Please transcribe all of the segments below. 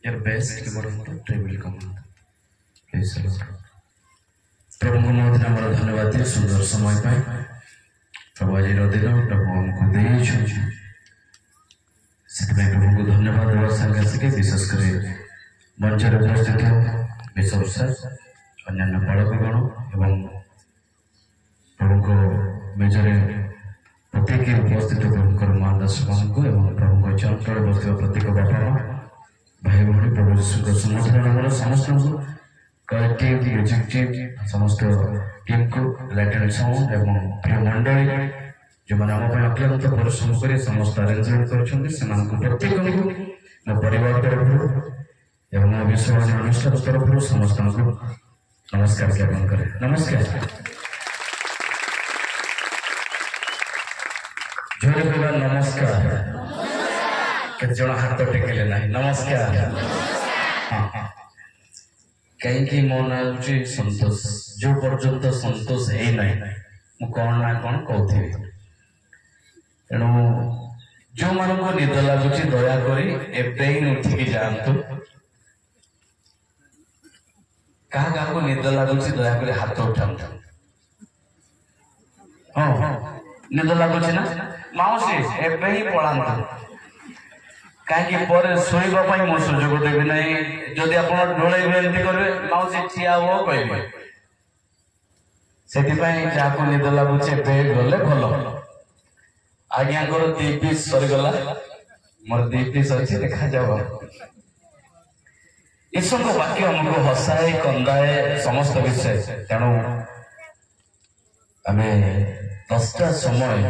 your best keyboard treble command please प्रभु को बहुत नम्र धन्यवाद दिए सुंदर समय पाए प्रभु आज दिन प्रभु हमको दे प्रभु को धन्यवाद देवा संगे संगे विशेषकर मंचर उपस्थित बिशप सर अन्य बालकगण एवं प्रभु को मेजर प्रत्येक उपस्थित प्रभुकर महादास को एवं प्रभु चंचल बस प्रत्येक बापा माँ भाई भाई प्रभु यीशु समस्त समस्त कलेक्टिव म्यूजिक टीम समस्त टीम को लाइट साउंड एवं प्रिय मंडली जो मैंने आम अक्लांत परिश्रम कर समस्त अरेंजमेंट कर प्रत्येक मो परिवार तरफ एवं मो विश्ववाणी अनुष्ठान तरफ समस्त नमस्कार ज्ञापन करे नमस्कार जोरे बोला नमस्कार केते जण हाथ टेकेले नाही नमस्कार हां हां कहीं मो ना संतोष जो पर्यंत संतोष है नहीं मु कौन ना कौन कहते तेणु जो मान को निद लगुच दया करी एबे ही उठिकी जातु क्या को निद लगुच दया करी हाथ उठाऊ हाँ हाँ निद लगुच ना माउसी एबे ही पड़ा कहीं शोवा मो सुजोग देवी ना जदि आप डोल करेंगे माउसी ठिया हो कहे से निद लगुचे गले भल आज्ञा को 2 पीस सरीगला मोर 2 पीस अच्छे देखा जाओ ईश्वर को वाक्य हमको हसाए कंदाए समस्त विषय तेणु आम 10टा समय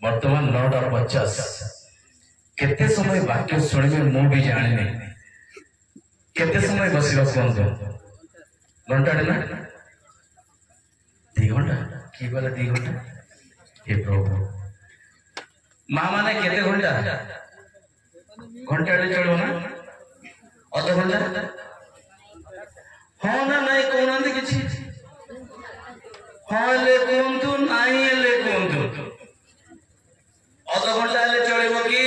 बर्तमान 9:50 केते समय वाक्य शुणे मु भी जाने केते समय बसवा कहते घंटा ना 2 घंटा कि बोला 2 घंटा हे प्रभु माँ माने केते घंटा घंटा चलो ना अध घंटा हाँ ना नहीं कहना कि हाँ ले कहतु नहीं ले कहतु अध घंटा हेले चलो कि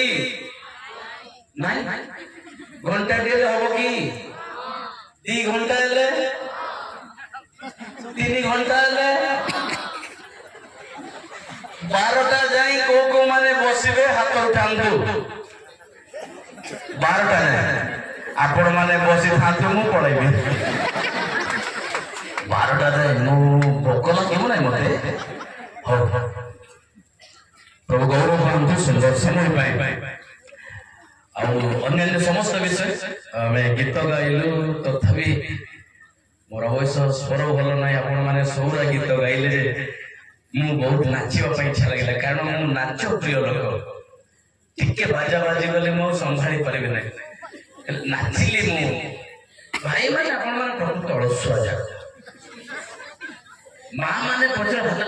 नहीं घंटा टे हम कि 2 घंटा हेले 3 घंटा हेले 12टा जाई को माने बसिबे हाथ उठांतु 12टा नहीं आपण माने बसी थांतु मु पळैबे 12टा जाई मु भोकला केमु नाही मते हो प्रभु गौरव पांतु सुंदर समय पाए अन्य समस्त विषय मैं गीत गाइलु तथापि मोर अवश्य स्वर भल ना आपण मैंने सौरा गीत गाइले मु बहुत नाचिबा इच्छा लगे कारण मु नाच प्रिय लोक टिके बाजा बाजी गले मु संभाली पारे ना नाचिली मु भाई माने आपण माने बहुत तळसुआ जा माँ माने पचर हाथ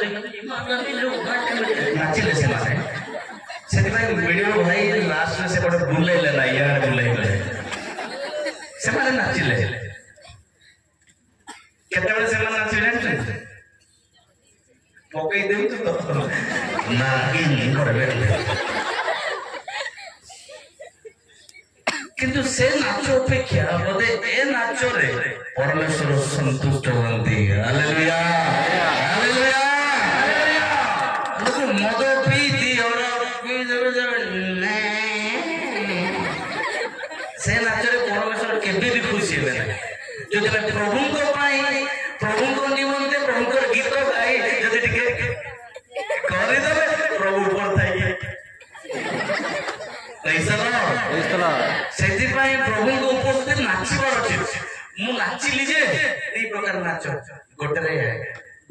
नाचिले से माने वीडियो भाई लास्ट में से बड़े बुलेले ना यार बुलेले से माने नाचिले केते बड़े से माने नाचिले पकई देउ तो ना इन करबे किंतु से नाच अपेक्षा बोधे ए नाच रे परमेश्वर संतुष्ट होती हालेलुया हालेलुया लोग मद पी दियोर पी जब से नाच रे परमेश्वर केबे भी खुशी हेबे ना जदि प्रभु को पाई प्रभु को निमंते प्रभु को गीत गाई जदि टिके करे देबे प्रभु ऊपर थाई से प्रभु को उपस्थित नाचबार अच्छे मु नाचिली जे ए प्रकार नाच गोटे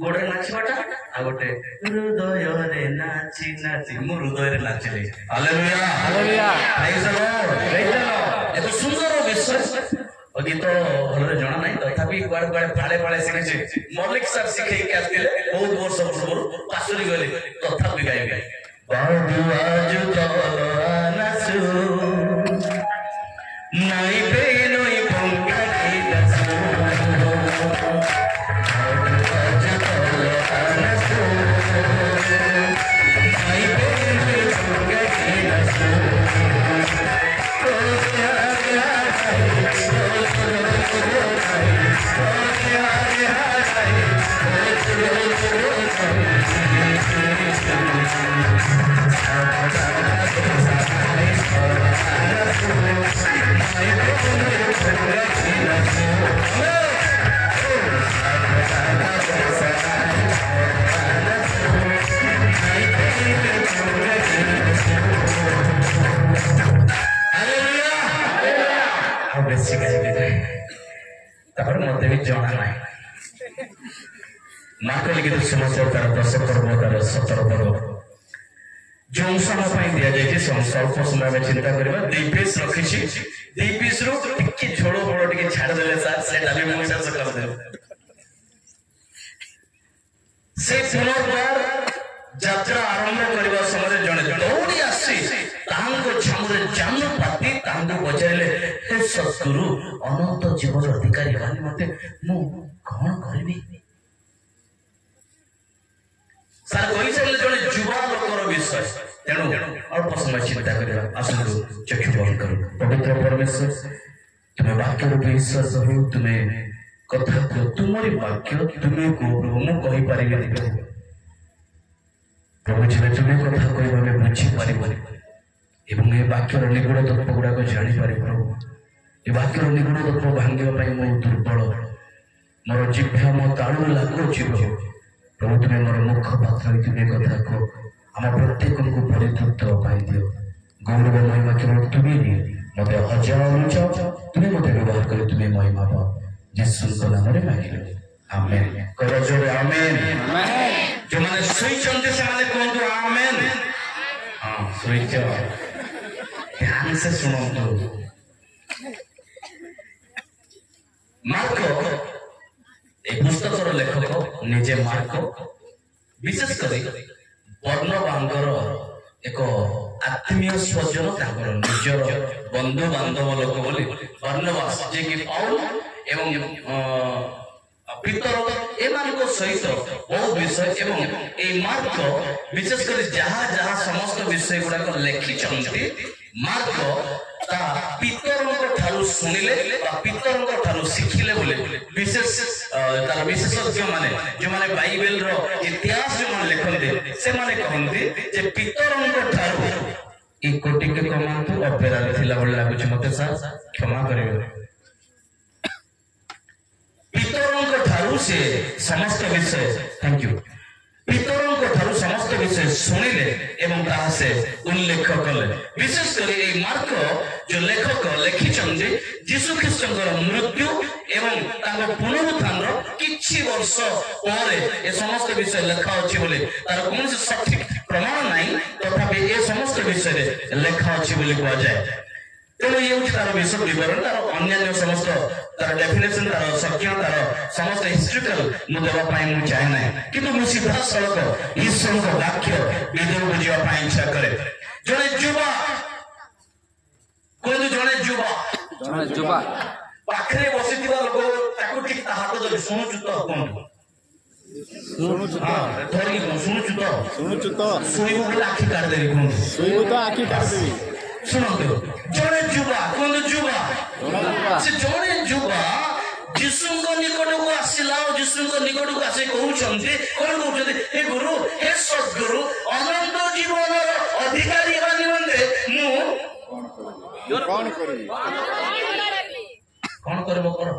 गोटे नाचबाटा आ गोटे हृदय रे नाची नाची मु हृदय रे नाचिली hallelujah hallelujah praise the Lord praise the Lord एतो सुंदर विषय गीत भलरे जना नहीं तथापि कुआड़ कुआड़ फाड़े फाड़े सिखे मलिक सर सिखे के आस्तिले बहुत वर्ष पूर्व पासुरी गले तथापि गाय गाय बादुआज तोला नाचु नाई पे नई पंगा की नाचु बादुआज तोला नाचु नाई पे नई पंगा की नाचु ओ प्यार भी जना ना मार्क लिखित समस्त तार 10 पर्व तार 17 पद जो समय दिया जाए अल्प समय में चिंता करवा 2 पीस रखी 2 पीस रू टिके झोल बड़ टिके छाड़देले सर सेटा भी मुझे कर दे से पुनर्बार यात्रा आरंभ करबा समय जने दौड़ी आसी तांको छामुरे जानु पाती तांको बचाइले हे सद्गुरु अनंत जीवन अधिकारी गाली मते मु कोन करबी सर कोई से जने युवा लोकर विषय तेणु अल्प समय चिंता करबा आसु चक्षु बंद करू पवित्र परमेश्वर तुम्हें वाक्य रूपे ईश्वर हो तुम्हें कथा को तुम्हारी वाक्य तुम्हें को प्रभु मु कहि पारिबे प्रभु जीवे तुम्हें कथा कहबा में बुझी पारिबो एवं ए वाक्यर निगूढ़ तत्व गुड़ाक जापर प्रभु ए वाक्यर निगूढ़ तत्व भांगा मो दुर्बल मोर जिभ्या मो तालू लगुच प्रभु तुम्हें मोर मुख पात्र तुम्हें कथा को आम प्रत्येक को परितृप्त दियो गौरव महिमा केवल तुम्हें नहीं मत हजार तुम्हें मत व्यवहार कर तुम्हें महिमा पाओ यीशु नाम रे मांगिलो आमेन करो जोरे आमेन जो माने सोईचंते से माने कहंतु आमेन हां सोईच ध्यान से सुनो तो मार्को एक पुस्तक लेखक निजे मार्को विशेष कर बर्णबांगर एक आत्मीय स्वजन निजर बंधु बांधव लोक बोली बर्णबास जे कि पाउल एवं पितर एमान सहित बहुत विषय एवं ए मार्क विशेष कर जहाँ जहाँ समस्त विषय गुड़ाक लिखी मार्क ता पितर ठारू शुणिले पितर ठारू शिखिले बोले विशेष तार विशेषज्ञ माने जो माने बाइबल रो इतिहास जो माने लिखते से माने कहंती जे पितर ठारू ए कोटि के कमांतु अपेरा थिला बोल लागुछ मते सा क्षमा करियो पितरों ठारू से समस्त विषय थैंक यू पितरों ठारू समस्त विषय शुणिले एवं ताहा से उल्लेख कले विशेष कर ए मार्क जो लेखक लिखिचंदे यीशु ख्रीष्टकर मृत्यु एवं तांको पुनरुत्थान रो किछि वर्ष परे ए समस्त विषय लेखा अछि बोले तार कोन से सठिक प्रमाण नाही तथापि ए समस्त विषय रे लेखा अछि बोले कहवा जाय तेणु ये तार विषय विवरण तार अन्य समस्त तार डेफिनेशन तार सत्य तार समस्त हिस्ट्रिकल मु देवा पाई मु चाहे ना किंतु मु सीधा सड़क ईश्वर को वाक्य विदुर बुझिया पाई इच्छा करे जने जुवा कोन जने जुवा पाखरे बसिथिबा लोक ताको ठीक हाथ धरि सुनुछु तो कोन सुनुछु हां धरि सुनुछु तो सोइबो के आखि काट देबी कोन सोइबो तो आखि काट देबी सुनते जड़े जुबा कौन जुबा से जड़े जुबा यीशु को निकट को आसिला यीशु को निकट को आसे कहउछन्ते कोन कहउछन्ते हे गुरु हे सद्गुरु अनंत जीवन अधिकारी हेबा निमंते मु कोन करबो करो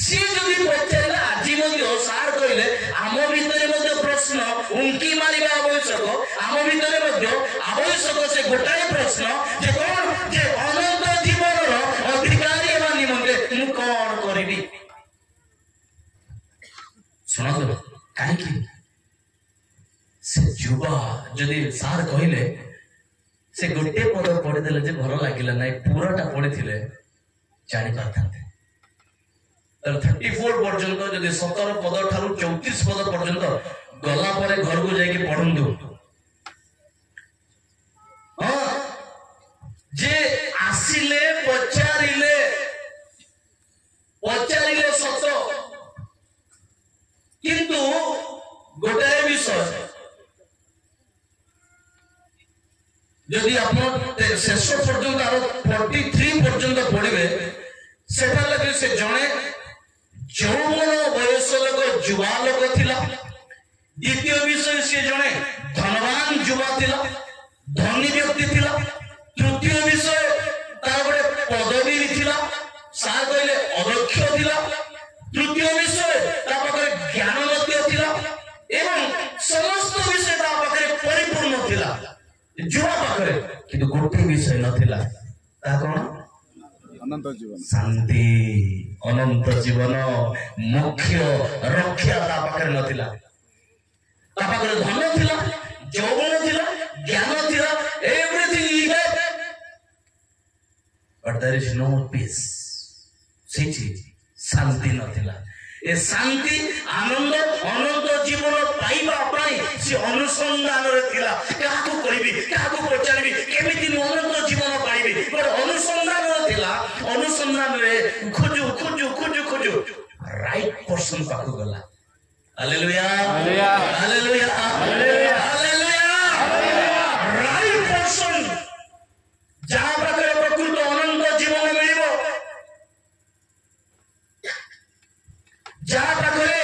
सी जदि पछेला आजि मध्ये सार कइले आम भितरे मध्ये प्रश्न उंकी मारिबा आवश्यक आम भितरे मध्ये आवश्यक से गोटाए प्रश्न जे कोन जे अनंत जीवन रो अधिकारी हेबा निमंते मु कोन करबी सुनतो काहे कि से जुबा जदि सार कहिले से गोटे पद पढ़ी देले जे भल लागिला नै पूराटा पढ़िथिले जानि पाथांते 34 पर्यंत जदि 17 पद ठारू 34 पद पर्यंत गला परे घर को जाके पढ़ंदु हां जे आसिले पचारिले सत किंतु गोटाए विषय जदि आप शेष पर्यंत 43 पर्यंत पढ़े सेठा लगे से जड़े यौवन बयस लोक युवा लोक थिला द्वितीय विषय से जड़े धनवान युवा थिला धनी व्यक्ति थिला तृतीय विषय तार गोटे पदवी थिला सार कहले अदक्ष थिला तृतीय विषय ता पाखरे ज्ञान मध्य थिला एवं समस्त विषय ता पाखरे परिपूर्ण थिला युवा पाखरे किंतु गोटे विषय नथिला ता कोन अनंत जीवन शांति अनंत जीवन मुख्य रक्षा ता पाखरे नथिला ता पाखरे धन थिला यौवन थिला ज्ञान थिला everything he had but there is no peace सिची शांति नथिला ए शांति आनंद अनंत जीवन पाइबा पाई से अनुसंधान रे थिला काहको कहिबी काहको पचारबी केमिति अनंत जीवन पाइबी बट अनुसंधान रे थिला अनुसंधान रे खोजु खोजु खोजु खोजु राइट पर्सन पाखो गला hallelujah hallelujah hallelujah hallelujah hallelujah right person जहां पाखरे प्रकृत अनंत जीवन मिलिबो जहां पाखरे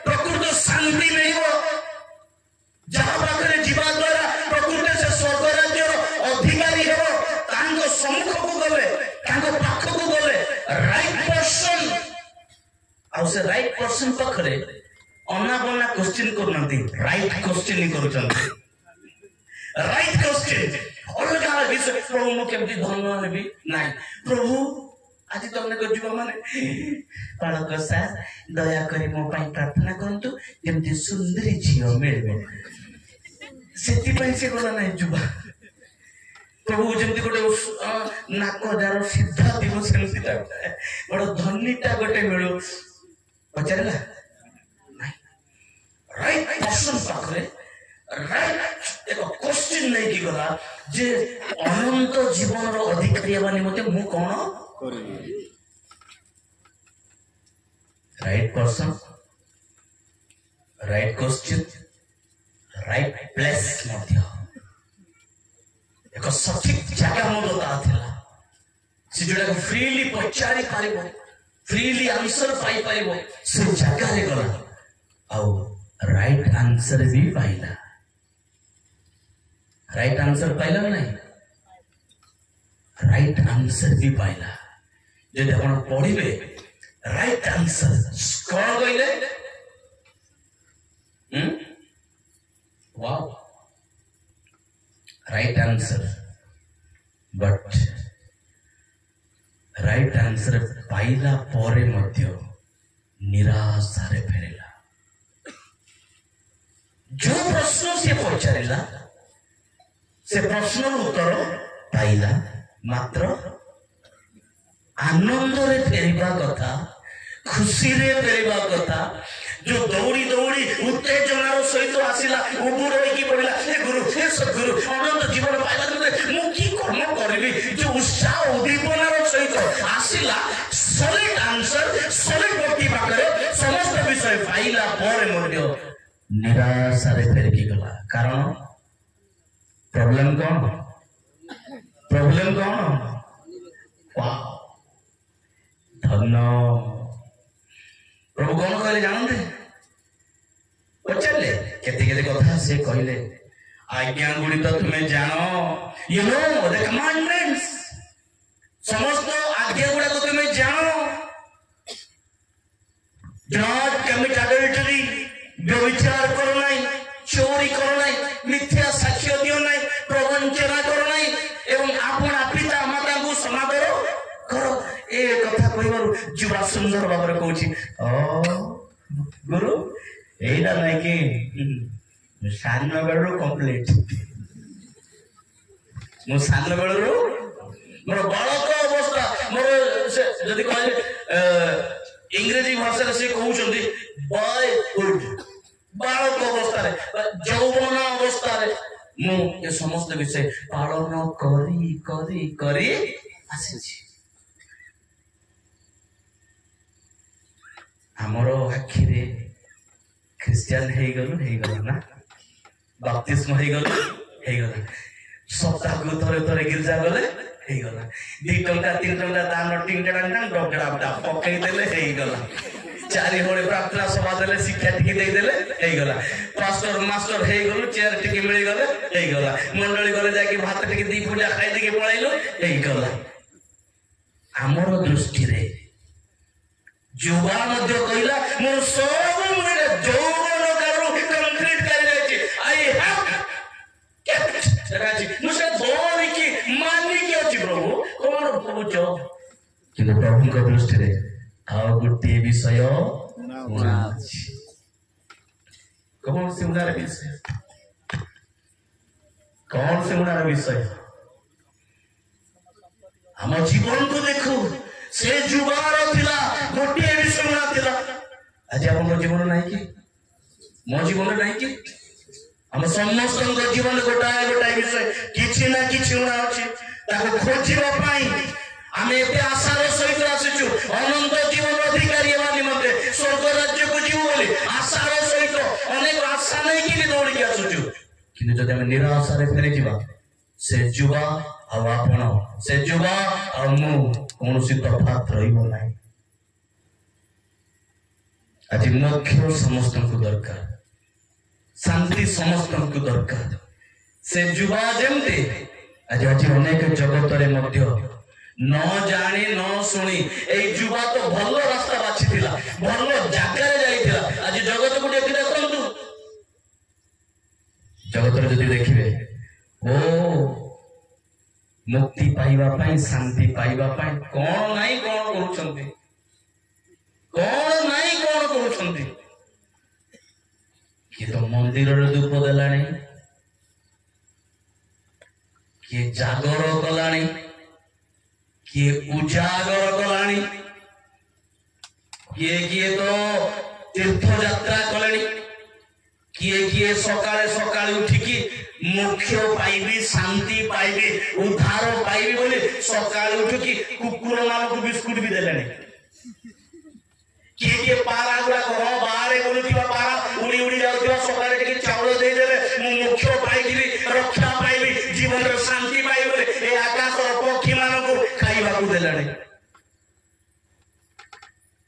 प्रकृत शांति मिलिबो जहां पाखरे जीवा द्वारा प्रकृत से स्वर्ग राज्य अधिकारी हेबो तांको सम्मुख को गले तांको पाख को गले राइट पर्सन आ से राइट पर्सन पाखरे अना बना क्वेश्चन करनती राइट क्वेश्चन ही करूचंती राइट क्वेश्चन अलगा विषय प्रभु मु केमती धन नेबी नाही प्रभु आज तुमने को जुवा माने पालक सार दया करी मो पाई प्रार्थना करंतु जेमती सुंदरी झियो मिलबो सेति पई से कोला नाही जुवा प्रभु जेमती गोटे नाक जार सीधा दिवो सेमती ता बड़ धन्नीटा गोटे मिलु पचारला राइट पर्सन पाखरे राइट एक क्वेश्चन नहीं की गला जे अनंत जीवन रो अधिकारी बानी मते मु कोन करी right person right question right place मध्य एक सठिक जगह मो थिला से जोड़ा फ्रीली पचारि पारिबो फ्रीली आंसर पाई पारिबो से जगह रे गला आउ राइट आंसर भी पाइला राइट आंसर पाइला नहीं राइट आंसर भी पाइला जदि आपण पढ़िबे राइट आंसर कौन कहले wow right answer but right answer पाइला परे मध्य निराशा रे फेरेला जो प्रश्न से पचारिला से प्रश्न उत्तर पाइला मात्र आनंद रे फेरिबा कथा खुशी रे फेरिबा कथा जो दौड़ी दौड़ी उत्तेजनार सहित आसिला उबुर होइकी पड़िला हे गुरु हे सद्गुरु अनंत जीवन पाइला मु की कर्म करबी जो उत्साह उद्दीपनार सहित आसिला सॉलिड आंसर सॉलिड भक्ति पाखरे समस्त विषय पाइला पर मध्य निराशा रे फेरकी गला कारण प्रॉब्लम कौन वाओ धन प्रभु कौन कहले जानते पचारे केते केते कथा से कहले आज्ञा गुड़ी तो तुम्हें जानो यू नो द कमांडमेंट्स समस्त आज्ञा गुड़ा को तुम्हें जानो नॉट कमिट अडल्टरी व्यभिचार करो नहीं चोरी करो नहीं मिथ्या साक्ष्य दियो नहीं प्रवंचना करो नहीं एवं आपना पिता माता को समादर करो ए कथा कहबार जुवा सुंदर भाବରେ कहूची ओ गुरु एटा नहीं कि सान बेलू कंप्लीट मो सान बेलू मोर बालक अवस्था मोर जदि कहले इंग्रेजी भाषा से कहउछंती बॉयहुड बालक अवस्था यौवन अवस्था मु ये समस्त विषय पालन करी करी करी आसी हमरो आखि रे क्रिश्चियन हे गलो ना बाप्तिस्म हे गलो सप्ताह को थरे थरे गिरजा गले हे गला 2 टंका 3 टंका दान टिंग टांग टांग डगड़ा पकई देले हे गला 4 होळे प्रार्थना सभा देले शिक्षा टिके दे देले हे गला पास्टर मास्टर हे गलो चेयर टिके मिली गले हे गला मंडली गले जाके भात टिके दी पूजा खाई देके पळाइलो हे गला हमरो दृष्टि रे जुवा मध्य कहिला मोर सब मुरे जौवन करू कंप्लीट कर जाय आई हैव राजी मुसे बोल की मानी की अछि प्रभु कोन प्रभु जो କିନ୍ତୁ ପ୍ରଭୁଙ୍କ ଦୃଷ୍ଟିରେ ଆଉ ଗୋଟିଏ ବିଷୟ କଣ ସେ ଉଣାର ବିଷୟ? କଣ ସେ ଉଣାର ବିଷୟ? ଆମ ଜୀବନକୁ ଦେଖୁ, ସେ ଯୁଗର ଥିଲା ଗୋଟିଏ ବିଷୟ ଉଣା ଥିଲା। ଆଜି ଆପଣଙ୍କ ଜୀବନ ନାହିଁ କି? ମୋ ଜୀବନ ନାହିଁ କି? ଆମ ସମସ୍ତଙ୍କ ଜୀବନ ଗୋଟାଏ ଗୋଟାଏ ବିଷୟ, କିଛି ନା କିଛି ଉଣା ଅଛି। ତାକୁ ଖୋଜିବା ପାଇଁ ଆମେ ଏତେ ଆଶାର ସହିତ ଆସିଛୁ। ଅନନ୍ତ ଜୀବନ ଅଧିକାରୀ ହେବା ନିମନ୍ତେ ସ୍ୱର୍ଗ ରାଜ୍ୟକୁ ଯିବୁ ବୋଲି ଆଶାର ସହିତ ଅନେକ ଆଶା ନେଇକି ଦୌଡ଼ିକି ଆସୁଛୁ। କିନ୍ତୁ ଯଦି ଆମେ ନିରାଶାରେ ଫେରିଯିବା, ସେ ଯୁବା ଆଉ ଆପଣ, ସେ ଯୁବା ଆଉ ମୁଁ କୌଣସି ତଫାତ ରହିବ ନାହିଁ। ଆଜି ମୋକ୍ଷ ସମସ୍ତଙ୍କୁ ଦରକାର, ଶାନ୍ତି ସମସ୍ତଙ୍କୁ ଦରକାର। ସେ ଯୁବା ଯେମିତି ଆଜି ଅନେକ ଜଗତରେ ମଧ୍ୟ न जानी न शुणी युवा तो भल रास्ता बाछी भल जगार जाइथिला। आज जगत को देखि देखंतु, जगत जदि देखिबे ओ मुक्ति पाइबा पाई, शांति पाइबा पाई कौन नहीं कौन करूछंती, कौन नहीं कौन करूछंती। किए तो मंदिर धूप देलानी, किए जागर कलानी, किए उजागर कलानी, किए किए तो तीर्थ यात्रा कले, किए किए सकाळे सकाळे उठिकी मोक्ष पाइबी, शांति पाइबी, उद्धार पाइबी बोली सकाळे उठिकी कुकुर मानक बिस्कुट भी देलेनी। किए किए पारा गुड़ा घर बाहर बुलुथिबा पारा उड़ी उड़ी जाउथिबा सकाळे टिके चावल दे देले मु मोक्ष पाइबी, रक्षा पाइबी, जीवन रे शांति पाइबी बोली ए आकाश रो पक्षी मानक खाइबा को देलेनी।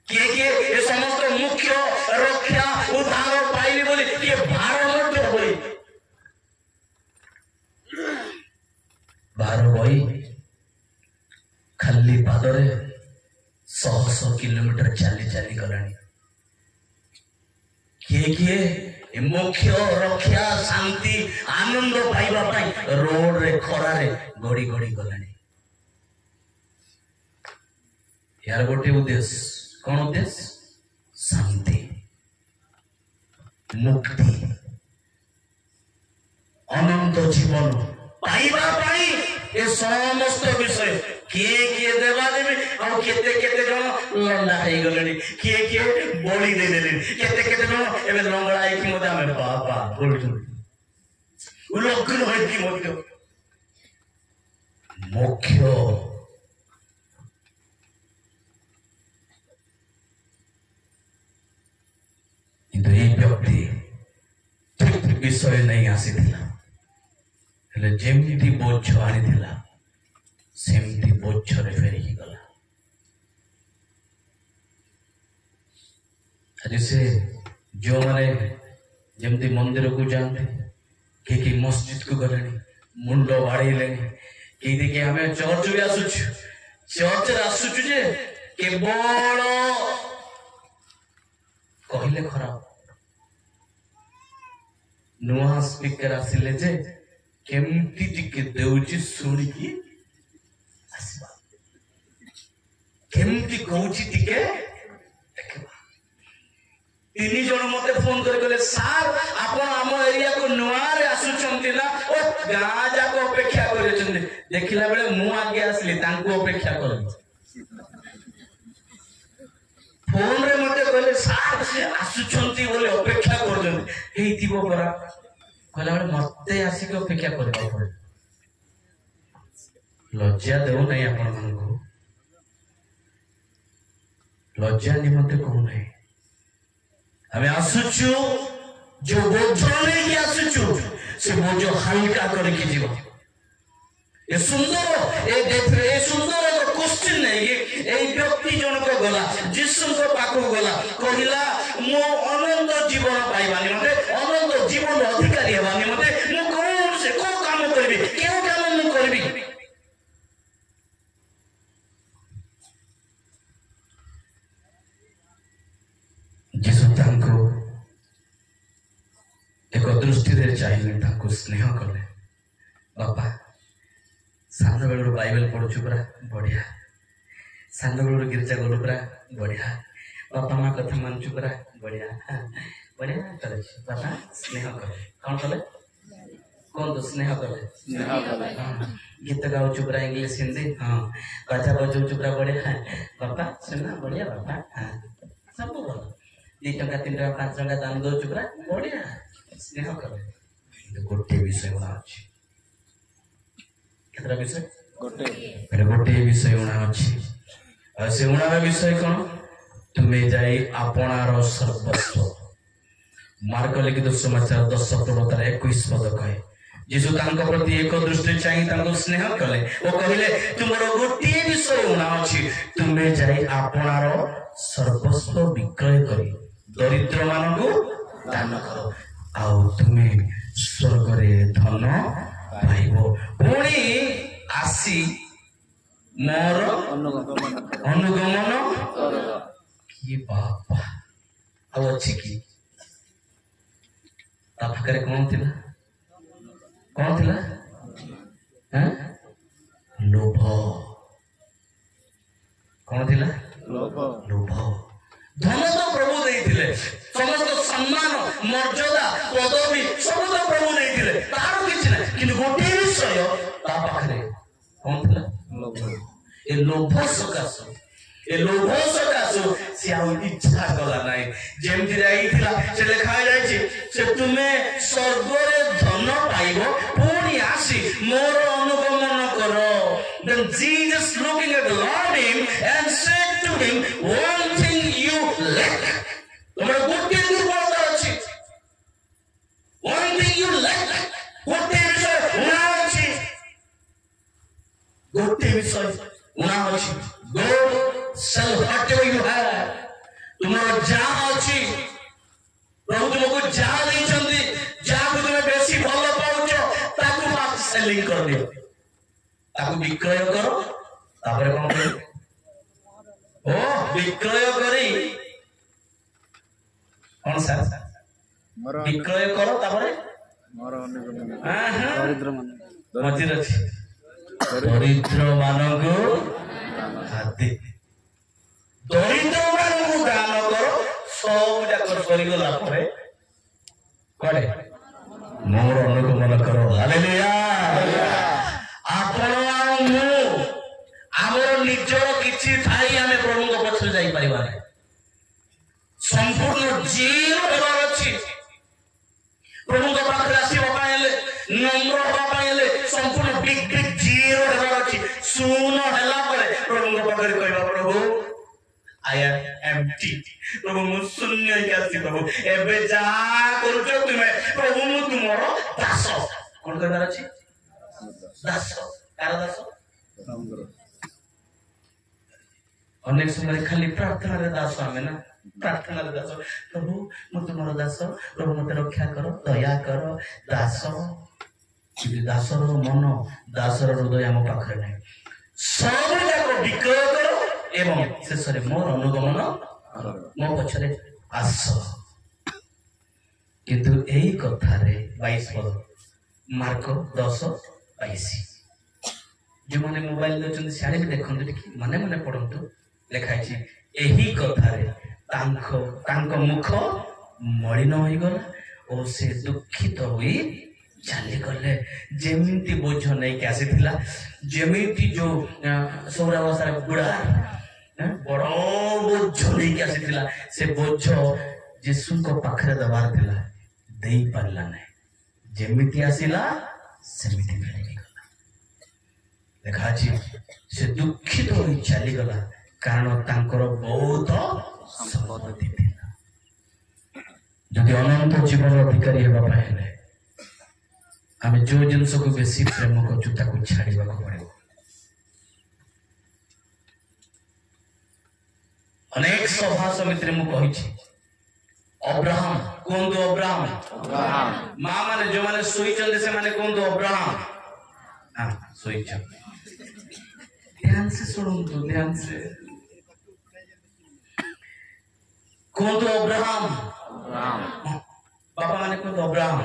किए किए ए समस्त मुख्य रक्षा उद्धार पाइबी बोली ये भार मध्य होई भार होई खाली पादरे 100 किलोमीटर चली चली गलानी। किए मुख्य रक्षा शांति आनंद पाइबा पाई रोड रे खरा रे गड़ी गड़ी गलानी। यार गोटे उद्देश्य, कौन उद्देश्य? शांति, मुक्ति, अनंत जीवन पाइबा पाई ए समस्त विषय किए किए देवा देवी और केते केते जन लंडा हे गलेनी, किए किए बोली दे देलेनी, केते केते जन एबे लंगड़ाई कि मते हमें बाबा बोलछु उलग्न होई कि मते मुख्य इंदु ए व्यक्ति ठीक विषय नहीं आसीथिला, हेले जेमती बोझ आनीथिला सेमती बोझरे फेरिकी गला। आज से जो माने जेमती मंदिर को जानते कि मस्जिद को गले मुंड बाड़े कि देखिए हमें चर्च भी आसुच, चर्च आसुच जे केवल कहले खराब नुआ स्पीकर आसिले जे केमती टिके देउची सुनिकी आसबा, केमती कहूची टिके देखबा। तीन जन मते फोन कर कहले सार आपण आम एरिया को नुआ रे आसुचंती ना ओ गां जाको अपेक्षा करछंती। देखिला बेले मु आगे आसली तांको अपेक्षा करली। फोन रे मते कहले सार आसुचंती बोले अपेक्षा करछंती हेइतिबो परा कहला बेले मते आसी के अपेक्षा करबा पड़े। लज्जा देव नहीं आपण मानको, लज्जा निमंते कहू नहीं। हमें आसुचु जो बोझ नहीं आसुचु से बोझ हल्का करके जीव। ये सुंदर ए सुंदर एक क्वेश्चन नहीं ये व्यक्ति जनक गला जिसु को पाखो गला कहिला मो अनंत जीवन पाइबा निमंते, अनंत जीवन अधिकारी हेबा निमंते मो कोन से को काम करबी, केउ काम मु करबी। जीसु तांको एक दृष्टि रे चाहिए, तांको स्नेह कले बापा सान बेलू बाइबल पढ़ुछु पूरा बढ़िया सांदगुड़ गिरजा गलु पूरा बढ़िया बापा माँ कथा मानचु पूरा बढ़िया बढ़िया करे बापा स्नेह करे कौन कले कौन तो स्नेह कले गीत गाउचु पूरा इंग्लिश हिंदी हाँ बाजा बजाउचु पूरा बढ़िया बापा सुना बढ़िया बापा हाँ सब भल 2 टंका 3 टंका 5 टंका दान दउचु पूरा बढ़िया स्नेह करे गोटे विषय गुणा अछि केतरा विषय गोटे विषय गुणा अछि से गुणा विषय कौन तुम्हें जाई आपणार सर्वस्व मार्क लिखित समाचार 10 प्रवतार 21 पद कहे जीशु तांको प्रति एक दृष्टि चाहिए तांको स्नेह कले वो कहले तुमरो गोटे विषय गुणा अछि तुम्हें जाई आपणार सर्वस्व विक्रय करी दरिद्र मानकु दान करो आउ तुम्हें स्वर्ग रे धन पाइबो पुणी आसी मोर अनुगमन कि बापा आउ अच्छी की ता पाखरे कौन थिला हैं लोभ कौन थिला लोभ धन तो प्रभु देइथिले समस्त सम्मान मर्यादा पदवी सब तो प्रभु देइथिले तार किछ ना किंतु गोटे विषय ता पाखरे कौन थिला लोभ ए लोभ सकाश से आउ इच्छा कला नाही जेमति जाइथिला से लिखा जायछि से तुमे स्वर्ग रे धन पाइबो पुणी आसी मोर अनुगमन करो then Jesus looking at the Lord him and said to him one thing you lack तमरा गोटे दुर्बलता अछि one thing you lack गोटे विषय उना अछि गोटे विषय उना अछि go sell whatever you have तुम्हारा जहाँ अछि प्रभु तुमको जहाँ देइछन्ती जहाँ को तुमे बेसी भल पाउछ ताकू मास सेलिंग कर दियो ताकू विक्रय करो तापर कोन करो ओ विक्रय करी कौन सा विक्रय करो तापर मोर दरिद्र मान मजिर अछि दरिद्र मानकु आदि दरिद्र मानकु दान करो सब जाक स्वर्ग गला परे करे मोर अनुगमन करो हालेलुया आपण आमर निजर किछि थाई आमे प्रभु को पछरे जाई परिबा नै संपूर्ण जीव हेबार अछि प्रभु को पाखरे आसीबा पाइले नम्र होबा पाइले संपूर्ण बिग बिग जीव हेबार अछि सुन हला परे प्रभु को पाखरे कहबा प्रभु I am empty प्रभु मु शून्य यासी प्रभु एबे जा करूछ तुमे प्रभु मु तुमरो दास कोन कहबार अछि दास कार दास अनेक समय खाली प्रार्थना रे दास आमे ना प्रार्थना रे दास प्रभु मु तुमरो दास प्रभु मते रक्षा करो दया करो दास दासर मन दासर हृदय हम पाखरे नै सब जाको विक्रय करो एवं शेष रे मोर अनुगमन मो पछरे आस किंतु एही कथा रे 22 पद मार्क 10:22 जो माने मोबाइल दचन सारे भी देखन माने माने पढंतु लिखा छि एही कथा रे तांको मुख मलिन होई गला ओ से दुखित होई चाली गले जेमिति बोझ नै के आसीथिला जेमिति जो सौरावसार गुडा बड़ बोझ नै के आसीथिला से बोझ यीशु को पाखरे दबार दिला देई पारला नै जेमिति आसीला सेमिति फेरी गला देखा छि से दुखित होई चाली गला कारण तांकर बहुत संपत्ति थिला जदि अनंत जीवन अधिकारी हेबा पाइले आमे जो जिनस को बेसी प्रेम करछु ताकू छाड़ीबा को पड़े अनेक सभा समिति मु कहि छी अब्राहम कोन दो अब्राहम मां माने जो माने सोई चंदे से माने कोन दो अब्राहम हां सोई चंद ध्यान से सुनो तो ध्यान से कोन दो अब्राहम बापा माने कोन दो अब्राहम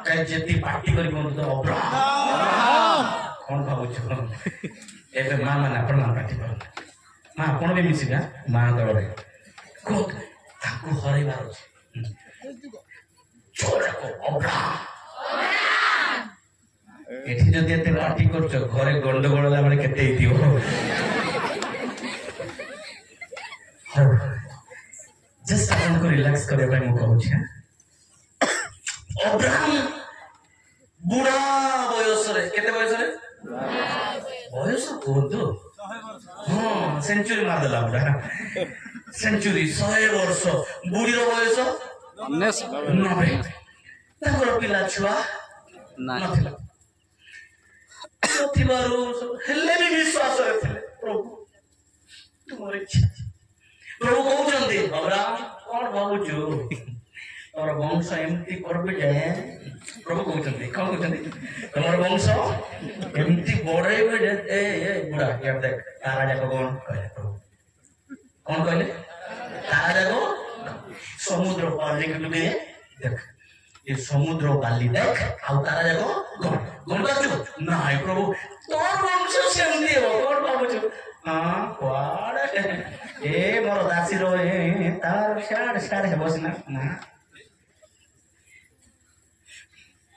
कई जेती पार्टी करी कोन दो अब्राहम कोन भाबु छ एबे मां माने अपन पार्टी कर माँ आपण भी मिसिबा माँ दल हरैबार एठी जदि एते पार्टी करछ घरे गंडगोल ला बेले केते हिथिबो जस्ट अपन को रिलैक्स करे भाई मु कहू छै अब्राहम बुढ़ा बयस रे केते बयस रे बयस कोदो हां सेंचुरी मार देला बुढ़ा सेंचुरी 100 वर्ष बुढ़ी रो बयस 90 ताकर पिला छुआ नथिला नथिबारु हेले भी विश्वास रे थिले प्रभु तुमर इच्छा प्रभु कहउचंदी अब्राहम कोन भाबुछु तोर वंश एमती करबे जे प्रभु कहउचंदी कोन कहउचंदी तोर वंश एमती बढाइबे जे ए बुढ़ा यार देख तारा जाको कोन कहले प्रभु कोन कहले तारा जाको समुद्र पार लेके डुबे देख ये समुद्र बाली देख आउ तारा जाको कोन कहछु नाही प्रभु तोर वंश सेमती हो कोन भाबुछु हां क्वाड ए मोर दासी रो ए तार शाड़ है बस ना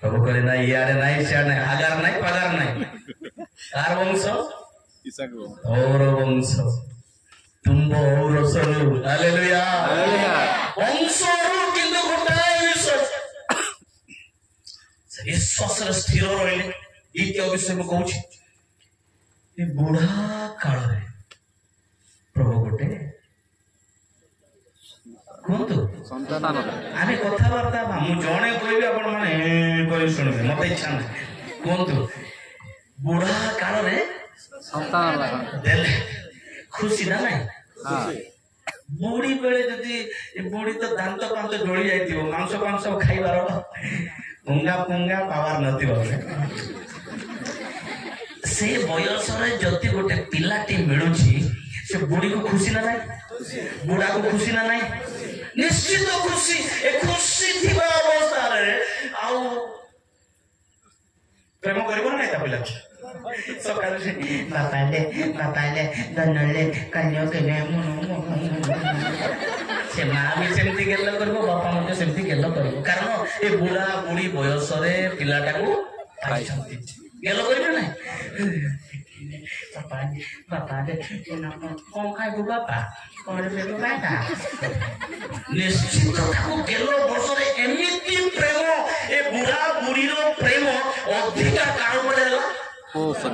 प्रभु करे ना यार नहीं शाड़ नहीं आगार नहीं पगार नहीं कार वंश इसक और वंश तुम और सरू हालेलुया वंश रो किंतु गोटाए विश्वास रे स्थिर रहिले द्वितीय विषय में कहूँ ए बुढ़ा काल रे प्रभु गोटे कहतु संतान आमे कथाबार्ता मु जणे कहबी आपण माने कहि सुनबे मते इच्छा नै कहतु बुढ़ा काल रे संतान देले खुशी ना नै हां बुढ़ी बेले जदी बुढ़ी तो दांत पांत जोड़ी जाइतिबो मांस खाइबार पुंगा पावर नथिबो से बयस रे जति गोटे पिलाटी मिलुची से बुढ़ी को खुशी ना नहीं बुढ़ा को खुशी ना नहीं निश्चित खुशी ए खुशी थिबा अवस्था रे आउ प्रेम करबो ना ता पिला सकाळ से बापाले दनले कन्या के ने से मां भी सेमती गेल करबो बापा मते सेमती गेल करबो कारण ए बुढ़ा बुढ़ी बयस रे पिलाटा को पाइछंती गेल करबे ना बापा दे कौन खाइबो बापा करबे बाटा निश्चित को गेल वर्षरे एमिति प्रेम ए बुढ़ा बुढ़ी रो प्रेम अधिका काळ पडेला ओ सर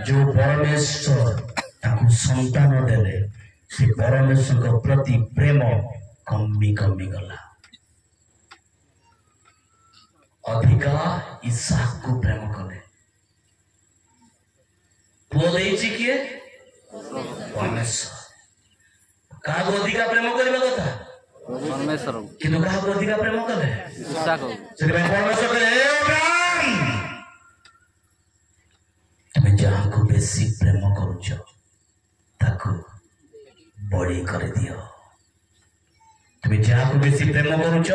जो परमेश्वर ताकू संतान देले से परमेश्वर को प्रति प्रेम कमी गला अधिका इसहाक को प्रेम कले पुओ देइछि किए परमेश्वर का अधिका प्रेम करबा कथा परमेश्वर किंतु का अधिका प्रेम कले इसहाक से परमेश्वर कले हे अब्राहम तुम जहाँ को बेसी प्रेम करुच ताकू बड़ी कर दियो तुम जहाँ को बेसी प्रेम करुच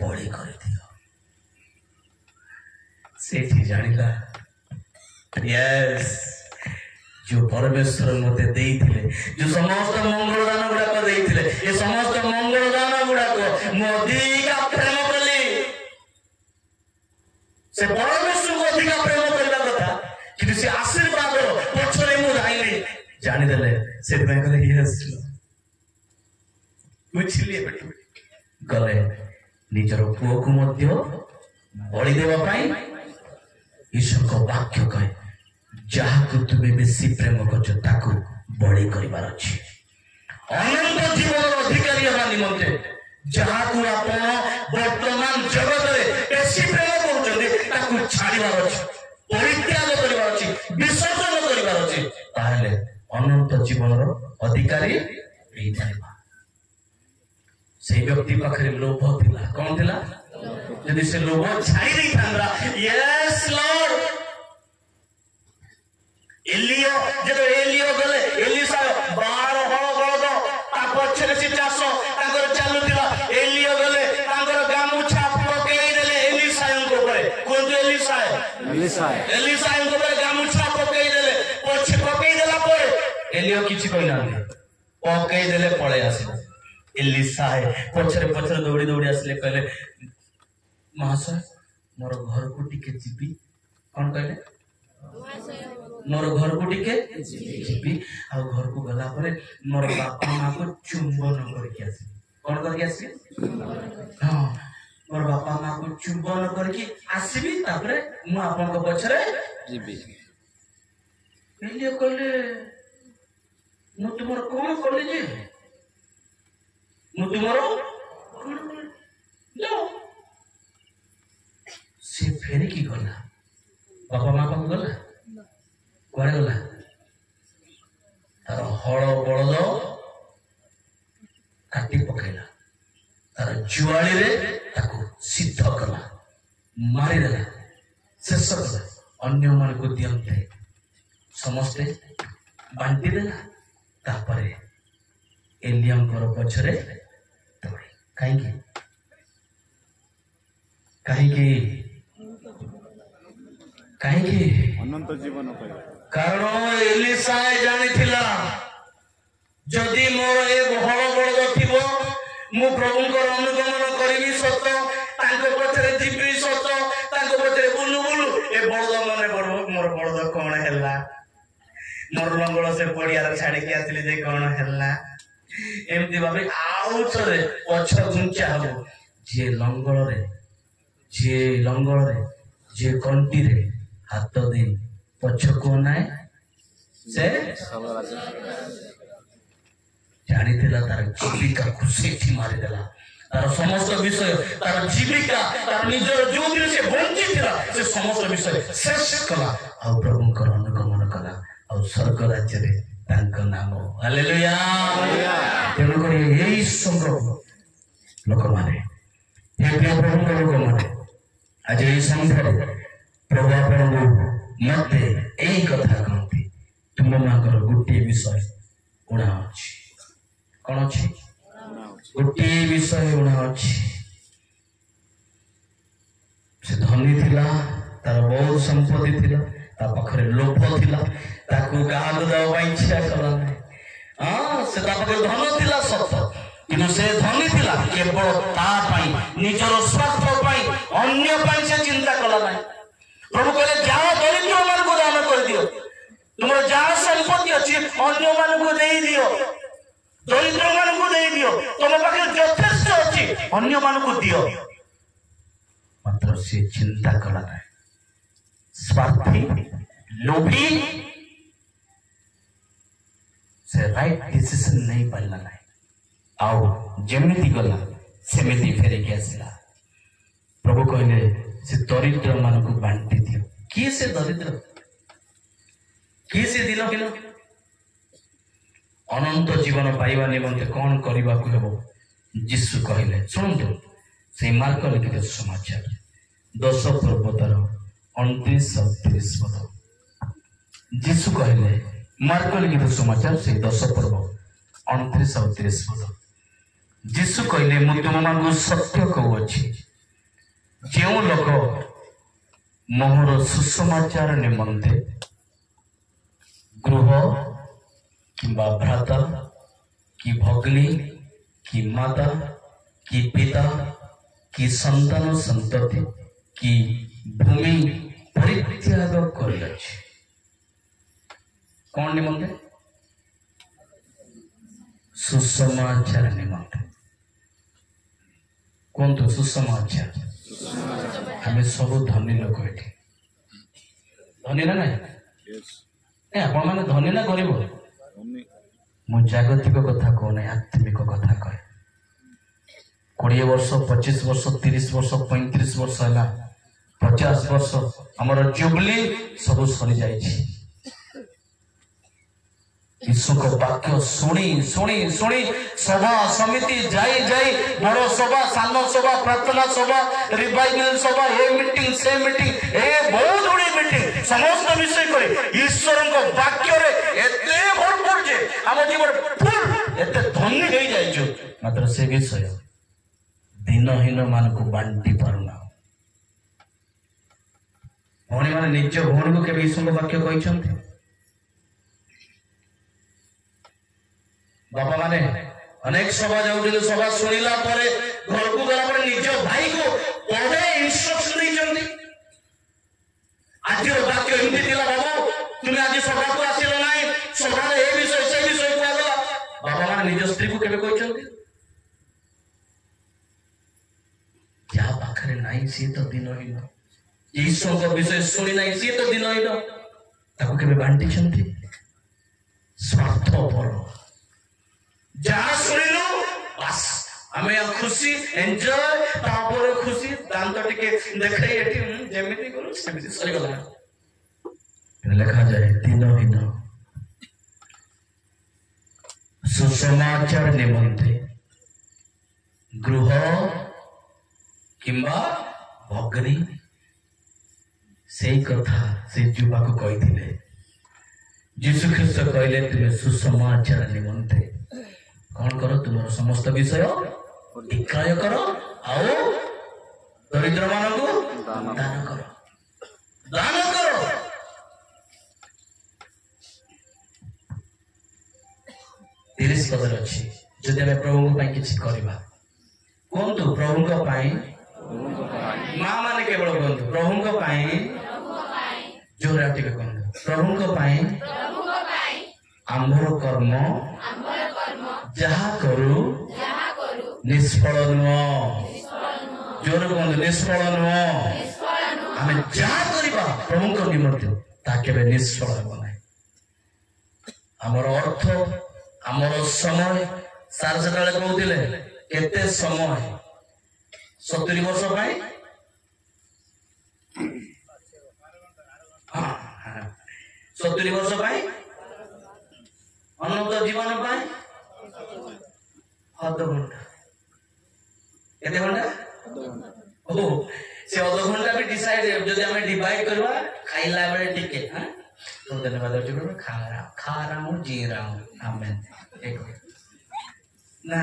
बड़ी कर दियो सेठी जानिला यस जो परमेश्वर मते देइथिले जो समस्त मंगल दान गुडा को देइथिले ये समस्त मंगल दान गुडा को मोदी का प्रेम कले से परमेश्वर को अधिक प्रेम करबा कथा कि से आशीर्वाद पछरे मु जाइले जानि देले से पे करे यस बुझिले बेटू गले निजर पुओ को मध्य बड़ी देवा पाई ईश्वर को वाक्य कहे जहाँ को तुम्हें बेसी प्रेम कर ताकू बड़ी करिवार अछि अनंत जीवन अधिकारी होगा निमंते जहाँ को आपण वर्तमान जगत रे बेसी प्रेम करूछन्ते ताकू छाड़ीबार अछि परित्याग करिवार अछि विसर्जन करिवार अछि ताहले अनंत जीवन रो अधिकारी एई थाइबा से व्यक्ति पाखरे लोभ थिला कोन थिला यदि से लोभ छाड़ी नहीं थांदा यस लॉर्ड एलियो जब एलियो गले एलिसा 12 हळ गळद ता पछरे से चासो ताकर चालुतिला एलियो गले ताकर गामुछा पकेई देले एलिसायन को परे कोन एलिसा को परे गामुछा पकेई देले पछ पकेई देला ଏଲିଓ କିଛି କହିନାହାନ୍ତି, ପକେଇ ଦେଲେ ପଳେଇ ଆସିଲେ। ଏଲିସା ପଛରେ ପଛରେ ଦୌଡ଼ି ଦୌଡ଼ି ଆସିଲେ, କହିଲେ ମହାଶୟ ମୋର ଘରକୁ ଟିକେ ଯିବି। କଣ କହିଲେ? ମୋର ଘରକୁ ଟିକେ ଯିବି, ଆଉ ଘରକୁ ଗଲା ପରେ ମୋର ବାପା ମାକୁ ଚୁମ୍ବନ କରିକି ଆସିବି। କଣ କରିକି ଆସିବି? ହଁ, ମୋର ବାପା ମାକୁ ଚୁମ୍ବନ କରିକି ଆସିବି, ତାପରେ ମୁଁ ଆପଣଙ୍କ ପଛରେ ଯିବି। କହିଲେ ମୁଁ ତୁମର କଣ କଲି ଯେ? ମୁଁ ତୁମର କଣ କଲି? ସେ ଫେରିକି ଗଲା, ବାପା ମା ପାଖକୁ ଗଲା। କୁଆଡେ ଗଲା? ତାର ହଳ ବଳଦ କାଟି ପକେଇଲା, ତାର ଜୁଆଳିରେ ତାକୁ ସିଦ୍ଧ କଲା, ମାରିଦେଲା, ଶେଷ କଲା। ଅନ୍ୟମାନଙ୍କୁ ଦିଅନ୍ତେ ସମସ୍ତେ ବାଣ୍ଟି ଦେଲା। ତାପରେ ଏଲିଆଙ୍କର ପଛରେ ଦୌଡେ। କାହିଁକି? କାହିଁକି? କାହିଁକି? ଅନନ୍ତ ଜୀବନ ପାଇଁ। କାରଣ ଏଲିସା ଜାଣିଥିଲା, ଯଦି ମୋର ଏ ହଳ ବଳଦ ଥିବ, ମୁଁ ପ୍ରଭୁଙ୍କର ଅନୁଗମନ କରିବି ସତ, ତାଙ୍କ ପଛରେ ଯିବି ସତ, ତାଙ୍କ ପଛରେ ବୁଲୁ ବୁଲୁ ଏ ବଳଦ ମାନେ ମୋର ବଳଦ କଣ ହେଲା, ମୋର ଲଙ୍ଗଳ ସେ ପଡିଆରେ ଛାଡିକି ଆସିଲି ଯେ କଣ ହେଲା, ଏମିତି ଭାବି ଆଉ ଥରେ ପଛ ଘୁଞ୍ଚା ହବ। ଯିଏ ଲଙ୍ଗଳରେ ଯିଏ କଣ୍ଟିରେ ହାତ ଦେଇ ପଛକୁ ଅନାଏ, ସେ ଜାଣିଥିଲା ତାର ଜୀବିକାକୁ ସେଇଠି ମାରିଦେଲା। ତାର ସମସ୍ତ ବିଷୟ, ତାର ଜୀବିକା, ତାର ନିଜର ଯୋଉଥିରେ ସେ ବଞ୍ଚିଥିଲା, ସେ ସମସ୍ତ ବିଷୟ ଶେଷ କଲା, ଆଉ ପ୍ରଭୁଙ୍କର ଅନୁଗମନ କଲା, ଆଉ ସ୍ୱର୍ଗ ରାଜ୍ୟରେ ତାଙ୍କ ନାମ। ହାଲେଲୁୟା। ତେଣୁକରି ଏଇ ସଂଘ ଲୋକମାନେ, ହେ ପ୍ରିୟ ପ୍ରଭୁଙ୍କ ଲୋକମାନେ, ଆଜି ଏଇ ସଂଘରେ ପ୍ରଭୁ ଆପଣଙ୍କୁ ମତେ ଏଇ କଥା କହନ୍ତି, ତୁମ ମାନଙ୍କର ଗୋଟିଏ ବିଷୟ ଉଣା ଅଛି। କଣ ଅଛି? ଗୋଟିଏ ବିଷୟ ଉଣା ଅଛି। ସେ ଧନୀ ଥିଲା, ତାର ବହୁତ ସମ୍ପତ୍ତି ଥିଲା, ତା ପାଖରେ ଲୋଭ ଥିଲା, ତାକୁ କାହାକୁ ଦେବା ପାଇଁ ଇଚ୍ଛା କଲା ନାହିଁ। ସେ ତା ପାଖରେ ଧନ ଥିଲା ସତ, କିନ୍ତୁ ସେ ଧନୀ ଥିଲା କେବଳ ତା ପାଇଁ, ନିଜର ସ୍ୱାର୍ଥ ପାଇଁ, ଅନ୍ୟ ପାଇଁ ସେ ଚିନ୍ତା କଲା ନାହିଁ। ପ୍ରଭୁ କହିଲେ, ଯାହା ଦରିଦ୍ର ମାନଙ୍କୁ ଦାନ କରିଦିଅ, ତୁମର ଯାହା ସମ୍ପତ୍ତି ଅଛି ଅନ୍ୟମାନଙ୍କୁ ଦେଇଦିଅ, ଦରିଦ୍ର ମାନଙ୍କୁ ଦେଇଦିଅ, ତମ ପାଖରେ ଯଥେଷ୍ଟ ଅଛି, ଅନ୍ୟମାନଙ୍କୁ ଦିଅ। ମାତ୍ର ସେ ଚିନ୍ତା କଲା ନାହିଁ, ସ୍ୱାର୍ଥୀ, ଲୋଭୀ, ସେ ରାଇଟ ଡିସିସନ ନେଇ ପାରିଲା ନାହିଁ। ଆଉ ଯେମିତି ଗଲା ସେମିତି ଫେରିକି ଆସିଲା। ପ୍ରଭୁ କହିଲେ, ସେ ଦରିଦ୍ର ମାନଙ୍କୁ ବାଣ୍ଟି ଦିଅ। କିଏ ସେ ଦରିଦ୍ର? କିଏ ସେ ଦିନହୀନ? ଅନନ୍ତ ଜୀବନ ପାଇବା ନିମନ୍ତେ କଣ କରିବାକୁ ହେବ? ଯୀଶୁ କହିଲେ, ଶୁଣନ୍ତୁ, ସେଇ ମାର୍କ ଲିଖିତ ସମାଚାର 10 ପର୍ବତର 29-30 ପଦ। ଯୀଶୁ କହିଲେ, ମାର୍କ ଲିଖିତ ସମାଚାର ସେଇ 10 ପର୍ବ 29-30 ପଦ। ଯୀଶୁ କହିଲେ, ମୁଁ ତୁମମାନଙ୍କୁ ସତ୍ୟ କହୁଅଛି, ଯେଉଁ ଲୋକ ମୋହର ସୁସମାଚାର ନିମନ୍ତେ ଗୃହ କିମ୍ବା ଭ୍ରାତା କି ଭଗ୍ନୀ କି ମାତା କି ପିତା କି ସନ୍ତାନ ସନ୍ତତି କି ଭୂମି ପରିତ୍ୟାଗ କରିଅଛି। କଣ ନିମନ୍ତେ? ସୁସମାଚାର ନିମନ୍ତେ। କୁହନ୍ତୁ, ସୁସମାଚାର। ଆମେ ସବୁ ଧନୀ ଲୋକ ଏଠି, ଧନୀ ନା ନାଇଁ? ଆପଣ ମାନେ ଧନୀ ନା ଗରିବ? ମୁଁ ଜାଗତିକ କଥା କହୁନି, ଆତ୍ମିକ କଥା କହେ। 20 ବର୍ଷ, 25 ବର୍ଷ, 30 ବର୍ଷ, 35 ବର୍ଷ ହେଲା, 50 ବର୍ଷ ଆମର ଜୁବଲି ସବୁ ସରିଯାଇଛି। ଈଶ୍ୱରଙ୍କ ବାକ୍ୟ ଶୁଣି ଶୁଣି ଶୁଣି ସଭା ସମିତି ଯାଇ ଯାଇ, ବଡ ସଭା, ସାନ ସଭା, ପ୍ରାର୍ଥନା ସଭା, ରିଭାଇଭାଲ ସଭା, ଏ ମିଟିଂ ସେ ମିଟିଂ, ଏ ବହୁତ ଗୁଡିଏ ମିଟିଂ, ସମସ୍ତ ବିଷୟ କରି ଈଶ୍ୱରଙ୍କ ବାକ୍ୟରେ ଏତେ ଭରପୁର ଯେ ଆମ ଜୀବନ ଏତେ ଧନୀ ହେଇଯାଇଛୁ, ମାତ୍ର ସେ ବିଷୟ ଦିନହୀନ ମାନଙ୍କୁ ବାଣ୍ଟି ପାରୁନା। ଭଉଣୀ ମାନେ ନିଜ ଭଉଣୀକୁ କେବେ ଈଶ୍ୱରଙ୍କ ବାକ୍ୟ କହିଛନ୍ତି? अनेक सभा जाऊँ सभा शुणिला घर को गला निज भाई को पढ़े इंस्ट्रक्शन देते आज वाक्य एमती थी बाबा तुम्हें आज सभा को आसिल ना सभा ए विषय से विषय कहला बाबा मान निज स्त्री को केबे कहते क्या पाखरे नहीं सी तो दिनहीन ईश्वर विषय शुणी ना सी तो दिनहीन ताको केबे बांटी स्वार्थपर जहाँ शुणिलु बस आम खुशी एंजॉय तापर खुशी दांत टिके देखई एठी जेमिति करू सेमिति सरी गला लिखा जाए दिनहीन सुसमाचार निमंते गृह किंबा भग्नी से कथा से युवा को कही जीशु ख्रीष्ट कहले तुम्हें सुसमाचार निमंते कौन करो तुम समस्त विषय विक्रय करो आओ दरिद्र मान को दान करो दान करो 30 पदर अच्छी जदि आम प्रभु किसी करवा कहतु प्रभु माँ मैंने केवल कहतु प्रभु जोरा टिके कहतु प्रभु आम्भर कर्म जहा करू निष्फल नुह जोर कहतु निष्फल नुह आम जहा करवा प्रभु निमंत्रण ताके निष्फल हो ना आमर अर्थ आमर समय सार से कहते केते समय 70 वर्ष पाई 70 वर्ष पाई अनंत जीवन पाई अध घंटा केते घंटा ओ से अध घंटा भी डिसाइड जदि हमें डिवाइड करवा खाइला बेले टिके हां तो धन्यवाद जो खा रहा हूं जी रहा हूं आमेन एक ना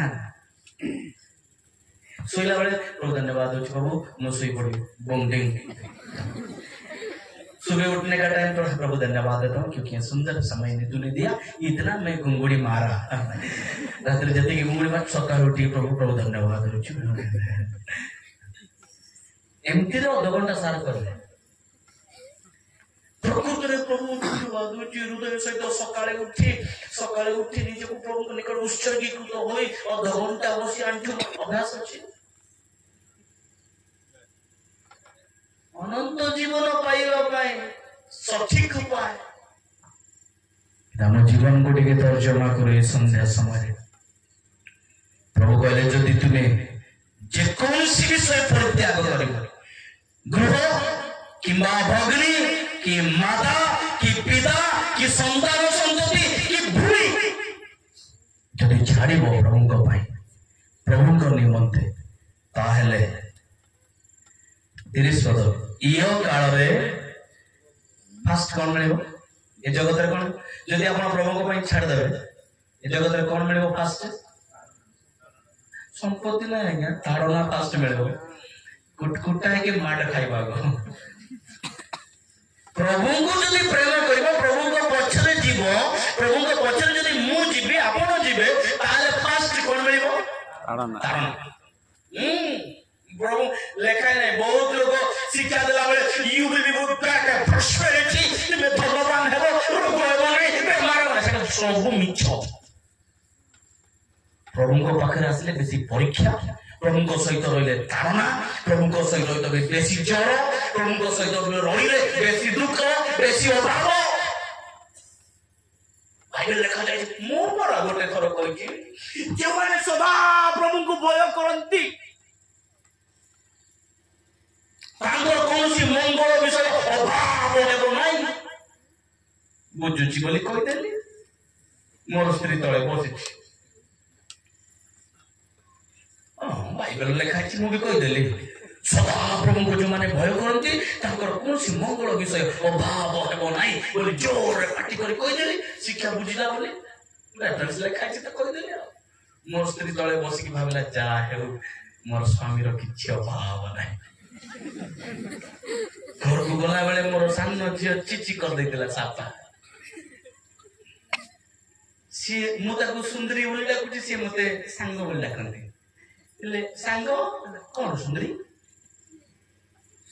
सोइला बेले प्रभु धन्यवाद हो बाबू मु सोई पड़ी बोंडिंग सुबह उठने का टाइम तो प्रभु धन्यवाद देता हूँ क्योंकि सुंदर समय ने तूने दिया इतना मैं गुंगुड़ी मारा रात्रि जति की गुंगुड़ी मार सकाळ उठी प्रभु प्रभु धन्यवाद एमती अध घंटा सार कर प्रकृत प्रभु धन्यवाद हृदय सहित सकाळे उठी निजक प्रभु निकट उत्सर्गीकृत हो अध घंटा बसी आंठु अभ्यास अच्छी अनंत जीवन पाइबा सठिक उपाय आम जीवन को टिके तर्जमा कर संध्या समय प्रभु कहले जदि तुम्हें जेकोसी विषय परित्याग कर गृह किंबा भगिनी कि माता कि पिता कि संतान संतति कि भूमि जदि छाड़ प्रभु निमंते ताहेले 30 पद इह काल फास्ट कौन मिल ए जगत कौन जदि आप प्रभु छाड़देवे ए जगत कौन मिल फास्ट संपत्ति ना आज्ञा ताड़ना फास्ट मिल कुटकुटा है कि माड़ खाइबा प्रभु को जदि प्रेम करबा प्रभु को पछरे जीव प्रभु को पछरे जदि मु जीबे आपण जीबे ताले फास्ट कौन मिलिबो ताड़ना प्रभु लेखा नहीं बहुत लोग शिक्षा दिला बेले you will be good prosperity में धनवान हेबो रोग हेबो नहीं बेमार हेबो सेटा सब मिछ प्रभु को पाखरे आसले बेसी परीक्षा प्रभु को सहित रहिले ताड़ना प्रभु को सहित रहिले बेसी ज्वर प्रभु को सहित रहिले बेसी दुख बेसी अभाव बाइबल लेखा जाय मो पर गोटे थर कहि जे माने सदा प्रभु को भय करंती तांगर कौनसी मंगल विषय अभाव हेबो नाही बुझुची बोली कहि देली मोर स्त्री तळे बसिछि बाइबल लेखा अछि मु भी कहि देली सदा प्रभु को जो माने भय करंती तांकर कौनसी मंगल विषय अभाव हेबो नाही बोली जोर पाटी करि कहि देली शिक्षा बुझिला बोली रेफरेंस लेखा अछि त कहि देली मोर स्त्री तळे बसिकी भाबिला जा हेउ मोर स्वामी रो किछि अभाव नाही घर को गला बेले मोर सान झियो चिची कर देतिला सापा सी मुझे सुंदरी बोली डाकुची सी मते सांग बोली डाकंती ले सांग कौन सुंदरी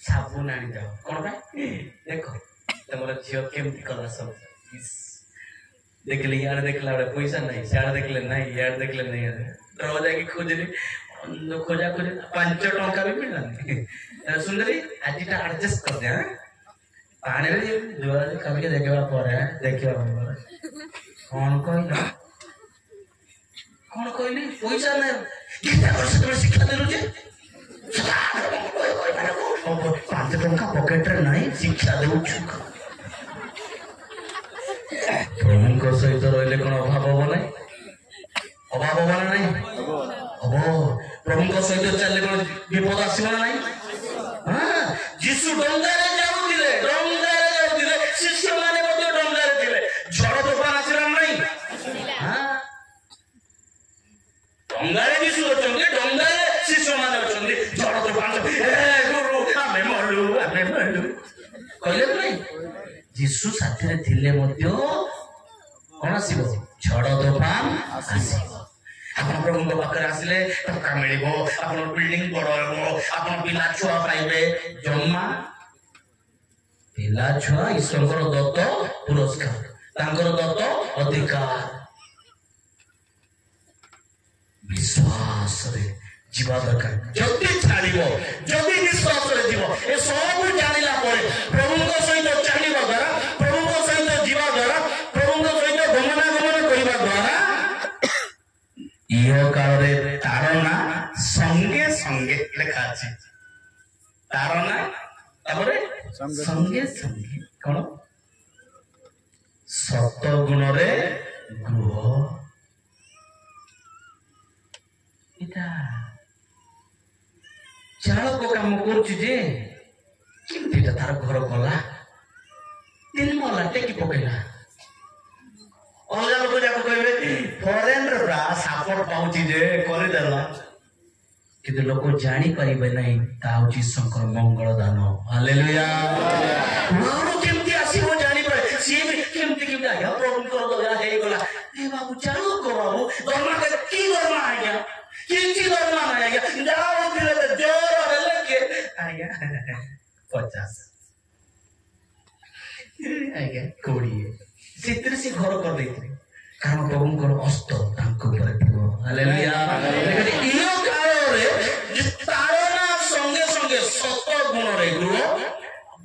साबुन आनी जाओ कौन भाई देखो तमरा झियो केमती कला सब देखले यार देखला पैसा नहीं सियाड़ देखले नहीं यार देखले नहीं डर जाके खोजली खोजा खोज 5 टंका भी मिलला सुंदरी आज एडजस्ट कर दे पानी रे दुआ कभी के देखबा परे देखिबा कौन कहले पैसा नहीं कितना वर्ष तुम शिक्षा देलु जे 5 टंका पॉकेट रे नहीं शिक्षा देउछु प्रभु सहित रही कौन अभाव हम ना अभाव हम ना हम प्रभु सहित चलने कौन विपद आसब ना हाँ जीशु डंगारे जाऊले शिष्य माने डंगारे थे झड़ तोफान आसला ना हाँ डंगारे जीशु अच्छा डंगारे शिष्य माने अच्छा झड़ तोफान गुरु आमे मरलु कहले नहीं जीशु साथी रे थिले मध्य कौन आसीबो झड़ तोफान आसीबो आपण प्रभु पाखरे आसिले टका मिलिबो आपण बिल्डिंग बड़ हेबो आपण पिला छुआ पाइबे जम्मा पिला छुआ ईश्वर दत्त पुरस्कार तांकर दत्त अधिकार विश्वास रे जीवा दरकार जल्दी छाड़िबो जल्दी विश्वास रे जीवो ए सब जानिला परे प्रभु को सहित चलिबा द्वारा प्रभु को सहित जीवा द्वारा प्रभु को सहित गमनागमन करिबा द्वारा इहो काल रे तारना संगे संगे लेखा अछि तारना तापरे संगे संगे कोन सत गुण रे गृह इटा चालक काम करुच जे किमती तार घर गला 3 महला टेकी पकेला अलग लोग जाको कहबे फॉरेन रा सापोर्ट पाउची जे करि देला किंतु लोक जानी परिबे नहीं ताउची शंकर मंगल दान हालेलुया मारो केमती आसीबो जानी पर सी भी केमती कि आया प्रभु कर दो हे गला ए बाबू चालू को बाबू दरमा के की दरमा आ गया किंची दरमा आ गया जाओ फिर तो जोर लगे आ गया 50 आ गया कोड़ी से से घर कर देते कारण प्रभुଙ୍କର हस्त ତାଙ୍କ ଉପରେ ଥିବ ହାଲେଲୁୟା लेकिन इयो काल रे तारना संगे संगे सत गुण रे गृह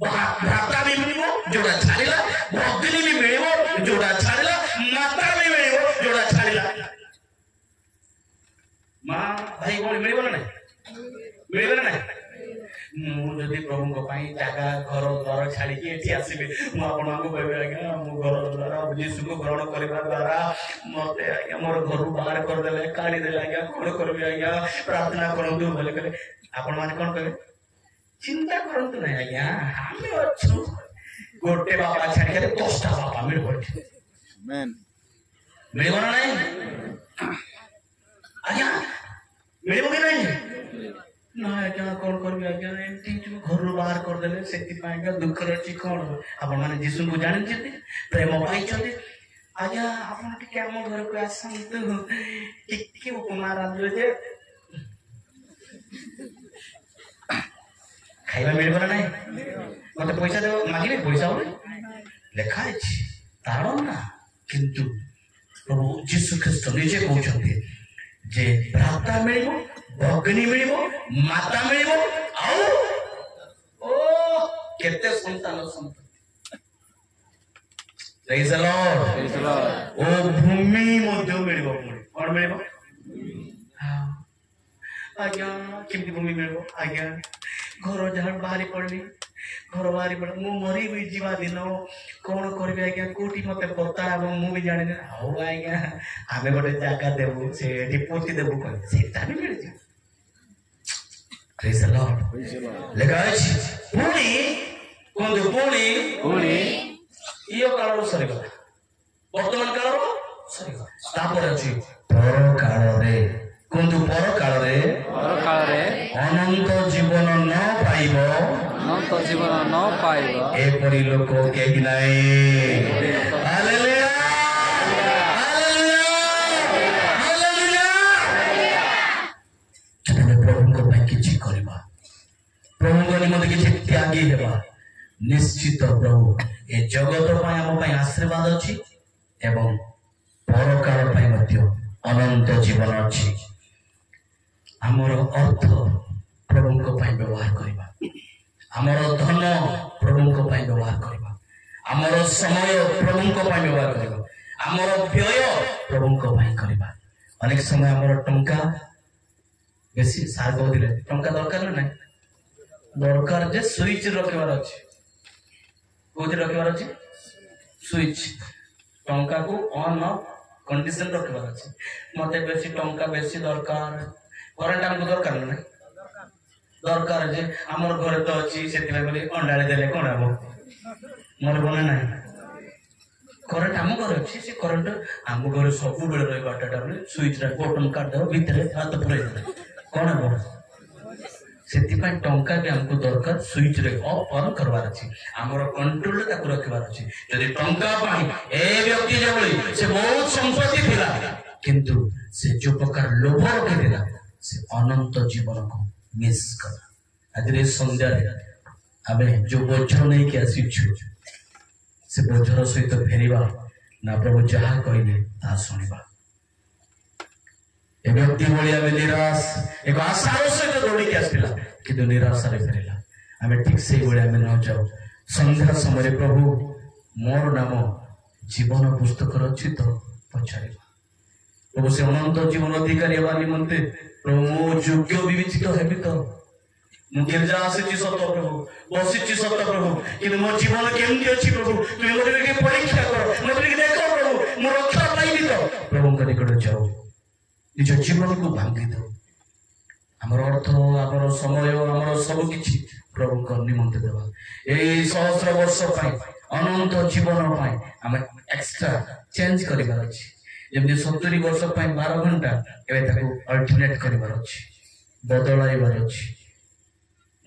भ्राता भी मिलिबो जोड़ा छाड़िला भगिनी भी मिलिबो जोड़ा छाड़िला माता भी मिलिबो जोड़ा छाड़िला मां भाई कोन मिलिबो ना मिलिबो ना मु जदि प्रभु को पाई जागा घर द्वार छाड़ी के एठी आसीबे मु आपन को कहबे आज्ञा मु घर द्वारा यीशु को ग्रहण करबा द्वारा मते आज्ञा मोर घर बाहर कर देले काढी देले आज्ञा कोन करबे आज्ञा प्रार्थना करंतु बोले करे आपन माने कोन कहबे चिंता करंतु नै आज्ञा हमें अछु गोटे बाबा छाड़ी के 10 टा बाबा मिल पड़े आमेन मिलबो ना नहीं आज्ञा मिलबो कि नहीं ना क्या कौन करबे आज्ञा एंटी घर बाहर कर देले सेति पाएगा दुख रची कोन आपण माने यीशु को जानि छथि प्रेम पाई छथि आज्ञा आपण टिके हम घर को आसंतु टिके उपमा रांधले जे खाइबा मिलबो ना मते पैसा दे मागिले पैसा हो लेखा अछि तारो ना किंतु प्रभु यीशु ख्रीष्ट निजे कहउछथि जे भ्राता मिलिबो भगिनी मिलिबो माता मिलिबो आउ ओ केते संतान संत प्रेज द लॉर्ड ओ भूमि मध्य मिलिबो कोन मिलिबो हां आज्ञा केमती भूमि मिलिबो आज्ञा घर जहां बाहरी पड़नी घर बाहरी पड़ मु मरी भी जीवा दिन कौन करबे आज्ञा कोठी मते पता एवं मु भी जाने हो आज्ञा आमे गोटे जागा देबो से डिपोटी देबो कोन सेटा भी मिल जा प्रेज द लॉर्ड लेगाच पुणी कोन पुणी इयो काल सरी गला वर्तमान काल सरी गला तापर अछि पर काल रे कोन पर काल रे अनंत जीवन न पाइबो अनंत जीवन न पाइबो एपरि लोक केहि नै हालेलुया हालेलुया ଲାଗି ହେବା ନିଶ୍ଚିତ ପ୍ରଭୁ ଏ ଜଗତ ପାଇଁ ଆମ ପାଇଁ ଆଶୀର୍ବାଦ ଅଛି ଏବଂ ପରକାଳ ପାଇଁ ମଧ୍ୟ ଅନନ୍ତ ଜୀବନ ଅଛି। ଆମର ଅର୍ଥ ପ୍ରଭୁଙ୍କ ପାଇଁ ବ୍ୟବହାର କରିବା, ଆମର ଧନ ପ୍ରଭୁଙ୍କ ପାଇଁ ବ୍ୟବହାର କରିବା, ଆମର ସମୟ ପ୍ରଭୁଙ୍କ ପାଇଁ ବ୍ୟବହାର କରିବା, ଆମର ବ୍ୟୟ ପ୍ରଭୁଙ୍କ ପାଇଁ କରିବା। ଅନେକ ସମୟ ଆମର ଟଙ୍କା ବେଶୀ ସାର୍ କହୁଥିଲେ ଟଙ୍କା ଦରକାର ନା ନାହିଁ, ଦରକାର ଯେ ସୁଇଚ ରଖିବାର ଅଛି। କୋଉଠି ରଖିବାର ଅଛି? ସୁଇଚ। ଟଙ୍କାକୁ ଅନ୍ ଅଫ୍ କଣ୍ଡିସନ ରଖିବାର ଅଛି। ମତେ ବେଶୀ ଟଙ୍କା ବେଶୀ ଦରକାର, କରେଣ୍ଟ ଆମକୁ ଦରକାର ନା ନାହିଁ? ଦରକାର ଯେ ଆମର ଘରେ ତ ଅଛି, ସେଥିପାଇଁ ବୋଲି ଅଣ୍ଡାଳି ଦେଲେ କଣ ହବ? ମୋର ମନେ ନାହିଁ। କରେଣ୍ଟ ଆମ ଘରେ ଅଛି, ସେ କରେଣ୍ଟ ଆମ ଘରେ ସବୁବେଳେ ରହିବାଟା ବୋଲି ସୁଇଚ ବଟନ କାଟିଦେବ, ଭିତରେ ହାତ ପୁରେଇ ଦେଲେ କଣ ହବ? ସେଥିପାଇଁ ଟଙ୍କା ବି ଆମକୁ ଦରକାର, ସୁଇଚରେ ଅନ୍ କରିବାର ଅଛି, ଆମର କଣ୍ଟ୍ରୋଲରେ ତାକୁ ରଖିବାର ଅଛି। ଯଦି ଟଙ୍କା ପାଇଁ ଏ ବ୍ୟକ୍ତି ଯେଭଳି ସେ ବହୁତ ସମ୍ପତ୍ତି ଥିଲା, କିନ୍ତୁ ସେ ଯୋଉ ପ୍ରକାର ଲୋଭ ରଖିଥିଲା ସେ ଅନନ୍ତ ଜୀବନକୁ ମିସ୍ କଲା। ଆଜି ସନ୍ଧ୍ୟାରେ ଆମେ ଯୋଉ ବୋଝ ନେଇକି ଆସିଛୁ ସେ ବୋଝର ସହିତ ଫେରିବା ନା ପ୍ରଭୁ ଯାହା କହିଲେ ତାହା ଶୁଣିବା? ଏ ବ୍ୟକ୍ତି ଭଳି ଆମେ ନିରାଶ, ଏକ ଆଶାର ସହିତ ଦୌଡ଼ିକି ଆସିଥିଲା କିନ୍ତୁ ନିରାଶାରେ ଫେରିଲା। ଆମେ ଠିକ ସେଇଭଳି ଆମେ ନ ଯାଉ। ସନ୍ଧ୍ୟା ସମୟରେ ପ୍ରଭୁ ମୋର ନାମ ଜୀବନ ପୁସ୍ତକରେ ଅଛି ତ ପଚାରିବା। ପ୍ରଭୁ ସେ ଅନନ୍ତ ଜୀବନ ଅଧିକାରୀ ହେବା ନିମନ୍ତେ ପ୍ରଭୁ ମୁଁ ଯୋଗ୍ୟ ବିବେଚିତ ହେବି ତ? ମୁଁ ଗିର୍ଜା ଆସିଛି ସତ ପ୍ରଭୁ, ବସିଛି ସତ ପ୍ରଭୁ, କିନ୍ତୁ ମୋ ଜୀବନ କେମିତି ଅଛି ପ୍ରଭୁ ତୁମେ ମୋତେ ଟିକେ ପରୀକ୍ଷା କର, ମୋତେ ଟିକେ ଦେଖ ପ୍ରଭୁ, ମୁଁ ରକ୍ଷା ପାଇବି ତ? ପ୍ରଭୁଙ୍କ ନିକଟ ଯାଉ, ନିଜ ଜୀବନକୁ ଭାଙ୍ଗି ଦଉ। ଆମର ଅର୍ଥ, ଆମର ସମୟ, ଆମର ସବୁ କିଛି ପ୍ରଭୁଙ୍କ ନିମନ୍ତେ ଦେବା। ଏଇ ସହସ୍ର ବର୍ଷ ପାଇଁ, ଅନନ୍ତ ଜୀବନ ପାଇଁ ଆମେ ଏକ୍ସଟ୍ରା ଚେଞ୍ଜ କରିବାର ଅଛି। ଯେମିତି 70 ବର୍ଷ ପାଇଁ 12 ଘଣ୍ଟା, ଏବେ ତାକୁ ଅଲ୍ଟରନେଟ୍ କରିବାର ଅଛି, ବଦଳାଇବାର ଅଛି,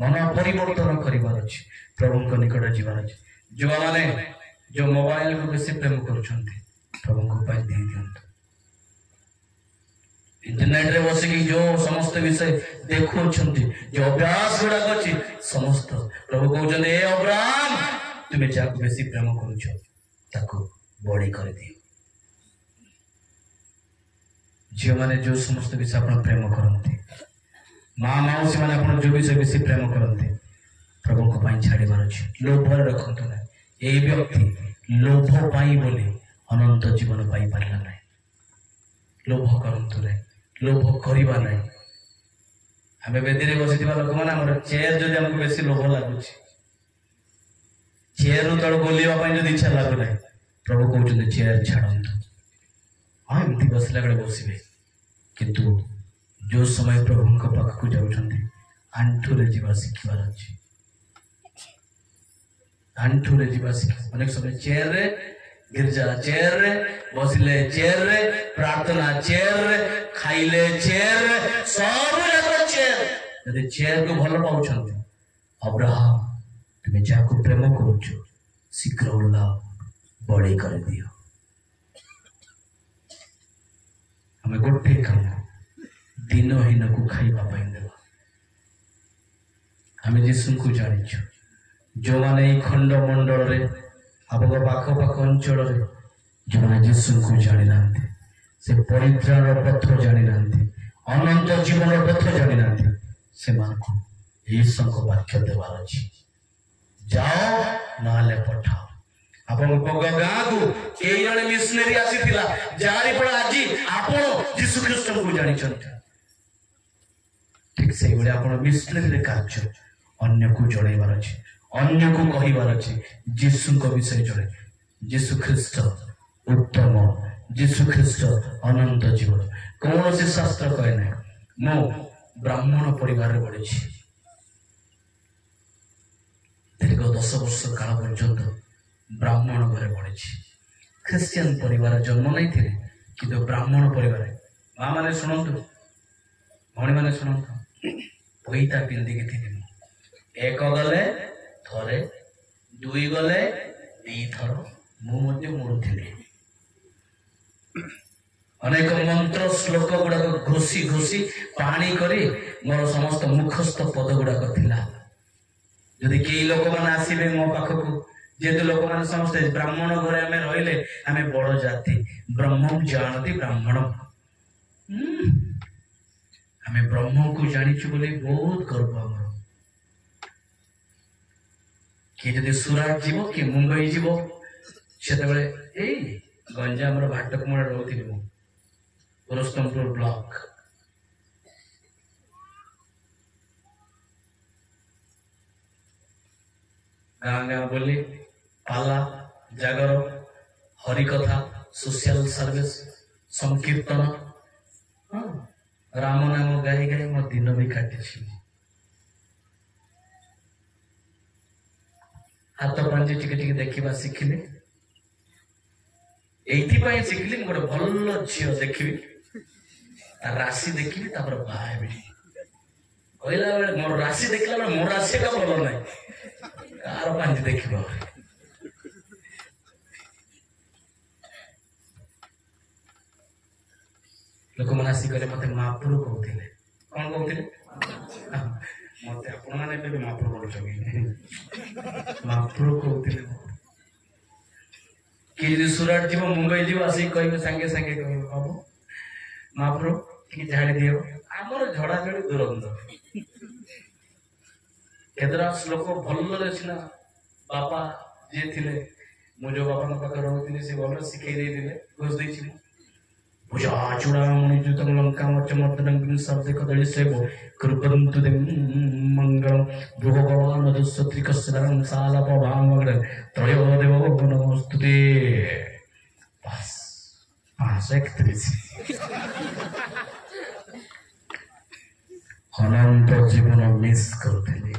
ମନ ପରିବର୍ତ୍ତନ କରିବାର ଅଛି, ପ୍ରଭୁଙ୍କ ନିକଟ ଯିବାର ଅଛି। ଯୋଉମାନେ ଯୋଉ ମୋବାଇଲକୁ ବେଶୀ ପ୍ରେମ କରୁଛନ୍ତି ପ୍ରଭୁଙ୍କ ପାଇଁ ଦେଇ ଦିଅନ୍ତୁ। ଇଣ୍ଟରନେଟରେ ବସିକି ଯୋଉ ସମସ୍ତ ବିଷୟ ଦେଖୁଛନ୍ତି, ଯୋଉ ଅଭ୍ୟାସ ଗୁଡାକ ଅଛି ସମସ୍ତ ପ୍ରଭୁ କହୁଛନ୍ତି ଏ ଅବ୍ରାହମ ତୁମେ ଯାହାକୁ ବେଶୀ ପ୍ରେମ କରୁଛ ତାକୁ ବଳି କରିଦିଅ। ଝିଅମାନେ ଯୋଉ ସମସ୍ତ ବିଷୟ ଆପଣ ପ୍ରେମ କରନ୍ତି, ମା ମାଉସୀ ମାନେ ଆପଣ ଯୋଉ ବିଷୟ ବେଶୀ ପ୍ରେମ କରନ୍ତି ପ୍ରଭୁଙ୍କ ପାଇଁ ଛାଡ଼ିବାର ଅଛି। ଲୋଭରେ ରଖନ୍ତୁ ନାହିଁ। ଏଇ ବ୍ୟକ୍ତି ଲୋଭ ପାଇଁ ବୋଲି ଅନନ୍ତ ଜୀବନ ପାଇପାରିଲା ନାହିଁ। ଲୋଭ କରନ୍ତୁ ନାହିଁ, ଲୋଭ କରିବା ନାହିଁ। ଆମେ ବେଦୀରେ ବସିଥିବା ଲୋକମାନେ ଆମର ଚେୟାର ଯଦି ଆମକୁ ବେଶୀ ଲୋଭ ଲାଗୁଛି, ଚେୟାରରୁ ତଳ ଗୋଲିବା ପାଇଁ ଯଦି ଇଚ୍ଛା ଲାଗୁନାହିଁ, ପ୍ରଭୁ କହୁଛନ୍ତି ଚେୟାର ଛାଡ଼ନ୍ତୁ। ହଁ ଏମିତି ବସିଲା ବେଳେ ବସିବେ, କିନ୍ତୁ ଯୋଉ ସମୟ ପ୍ରଭୁଙ୍କ ପାଖକୁ ଯାଉଛନ୍ତି ଆଣ୍ଠୁରେ ଯିବା ଶିଖିବାର ଅଛି। ଆଣ୍ଠୁରେ ଯିବା ଶିଖିବା। ଅନେକ ସମୟ ଚେୟାରରେ, ଗିର୍ଜା ଚେୟାରରେ, ବସିଲେ ଚେୟାରରେ, ପ୍ରାର୍ଥନା ଚେୟାରରେ, ଖାଇଲେ ଚେୟାରରେ, ସବୁ ଯାକ ଚେୟାର। ଯଦି ଚେୟାରକୁ ଭଲ ପାଉଛନ୍ତି, ଅବ୍ରାହମ ତୁମେ ଯାହାକୁ ପ୍ରେମ କରୁଛ ଶୀଘ୍ର ଓହ୍ଲାଅ, ବଳି କରିଦିଅ। ଆମେ ଗୋଟେ କାମ ଦିନହୀନକୁ ଖାଇବା ପାଇଁ ଦେବା। ଆମେ ଯୀଶୁଙ୍କୁ ଜାଣିଛୁ। ଯୋଉମାନେ ଏଇ ଖଣ୍ଡମଣ୍ଡଳରେ ଆମ ପାଖ ଅଞ୍ଚଳରେ ଯୋଉମାନେ ଯୀଶୁଙ୍କୁ ଜାଣିନାହାନ୍ତି, ସେ ପରିତ୍ରାଣର ପଥ ଜାଣିନାହାନ୍ତି, ଅନନ୍ତ ଜୀବନର ପଥ ଜାଣିନାହାନ୍ତି, ସେମାନଙ୍କୁ ଈଶ୍ୱରଙ୍କ ବାକ୍ୟ ଦେବାର ଅଛି। ଯାଅ ନହେଲେ ପଠାଅ। ଆପଣଙ୍କ ଗାଁକୁ କେଇ ଜଣେ ମିଶନାରୀ ଆସିଥିଲା, ଯାହାରି ଫଳ ଆଜି ଆପଣ ଯୀଶୁ ଖ୍ରୀଷ୍ଟଙ୍କୁ ଜାଣିଛନ୍ତି। ଠିକ ସେଇଭଳି ଆପଣ ମିଶନାରୀରେ କାର୍ଯ୍ୟ ଅନ୍ୟକୁ ଜଣେଇବାର ଅଛି, ଅନ୍ୟକୁ କହିବାର ଅଛି ଯୀଶୁଙ୍କ ବିଷୟ ଜଣେ। ଯୀଶୁ ଖ୍ରୀଷ୍ଟ ଉତ୍ତମ, ଯୀଶୁ ଖ୍ରୀଷ୍ଟ ଅନନ୍ତ ଜୀବନ। କୌଣସି ଶାସ୍ତ୍ର କହେ ନାହିଁ ମୁଁ ବ୍ରାହ୍ମଣ ପରିବାରରେ ବଢିଛି, ଦୀର୍ଘ 10 ବର୍ଷ କାଳ ପର୍ଯ୍ୟନ୍ତ ବ୍ରାହ୍ମଣ ଘରେ ବଢିଛି। ଖ୍ରୀଷ୍ଟିଆନ ପରିବାର ଜନ୍ମ ନେଇଥିଲେ, କିନ୍ତୁ ବ୍ରାହ୍ମଣ ପରିବାର। ମା ମାନେ ଶୁଣନ୍ତୁ, ଭଉଣୀ ମାନେ ଶୁଣନ୍ତୁ, ପଇତା ପିନ୍ଧିକି ଥିଲି ମୁଁ। 1 ଗଲେ ଥରେ, 2 ଗଲେ 2 ଥର ମୁଁ ମଧ୍ୟ ମୋଡୁଥିଲି। ଅନେକ ମନ୍ତ୍ର ଶ୍ଲୋକ ଗୁଡାକ ଘୋଷି ପାଣି କରି ମୋର ସମସ୍ତ ମୁଖସ୍ଥ ପଦ ଗୁଡାକ ଥିଲା। যদি କେହି ଲୋକମାନେ ଆସିବେ ମୋ ପାଖକୁ, ଯେହେତୁ ଲୋକମାନେ ସମସ୍ତେ ବ୍ରାହ୍ମଣ ଘରେ ଆମେ ରହିଲେ, ଆମେ ବଡ ଜାତି, ବ୍ରହ୍ମଂ ଜାଣନ୍ତି ବ୍ରାହ୍ମଣ, ଆମେ ବ୍ରହ୍ମକୁ ଜାଣିଛୁ ବୋଲି ବହୁତ ଗର୍ବ ଆମର। କିଏ ଯଦି ସୁରାଟ ଯିବ, କିଏ ମୁମ୍ବାଇ ଯିବ, ସେତେବେଳେ ଏଇ ଗଞ୍ଜାମର ଭାଟକୁମରେ ରହୁଥିଲି ମୁଁ, ପୁରସ୍ତମପୁର ବ୍ଲକ। ଗାଁ ଗାଁ ବୋଲି ପାଲା, ଜାଗର, ହରିକଥା, ସୋସିଆଲ ସର୍ଭିସ, ସଂକୀର୍ତ୍ତନ, ରାମ ନାମ ଗାଇ ଗାଇ ମୋ ଦିନ ବି କାଟିଛି। ହାତ ପାଞ୍ଜି ଟିକେ ଟିକେ ଦେଖିବା ଶିଖିଲି। ଏଇଥିପାଇଁ ଶିଖିଲି, ମୁଁ ଗୋଟେ ଭଲ ଝିଅ ଦେଖିବି, ରାଶି ଦେଖିବି, ତାପରେ ବାହା ହେବି। କହିଲା ବେଳେ ମୋର ରାଶି ଦେଖିଲା ବେଳେ ମୋ ରାଶି ଏକା ଭଲ ନାହିଁ, କାର ପାଞ୍ଜି ଦେଖିବ। ଲୋକମାନେ ଆସି କହିଲେ ମତେ ମହାପୁରୁ କହୁଥିଲେ। କଣ କହୁଥିଲେ? ମତେ ଆପଣମାନେ ଏବେ ମହାପୁରୁ କରୁଛନ୍ତି, ମହାପୁରୁ କହୁଥିଲେ। କିଏ ଯଦି ସୁରାଟ ଯିବ, ମୁମ୍ବାଇ ଯିବ, ଆସିକି କହିବେ, ସାଙ୍ଗେ ସାଙ୍ଗେ କହିବେ ବାବୁ ମହାପୁରୁ ଟିକେ ଝାଡ଼ି ଦିଅ। ଆମର ଝଡାଝଡି ଦୁରନ୍ତ। କେତେଟା ଲୋକ ଭଲରେ ସିନା ବାପା ଯିଏ ଥିଲେ, ମୁଁ ଯୋଉ ବାପାଙ୍କ ପାଖରେ ରହୁଥିଲି, ସେ ଭଲ ଶିଖେଇ ଦେଇଥିଲେ, ଘୋଷ ଦେଇଛି। ପୂଜା ଚୂଡ଼ାମଣି ଜୁତଂ ଲଙ୍କା ମର୍ଚ୍ଚମର୍ଦ୍ଦନଂ ଶବ୍ଦେ କଦଳୀ ସେବ କୃପନ୍ତୁ ମଙ୍ଗଳଂ ଭଗବାନ ଯଶତ୍ରିକସ୍ରାଂ ସାଲାପ ଭାମଗ୍ର ତ୍ରୟୋଦେବ ନମସ୍ତୁତେ। ବାସ୍ 531 ଅନନ୍ତ ଜୀବନ ମିସ୍ କରୁଥିଲି।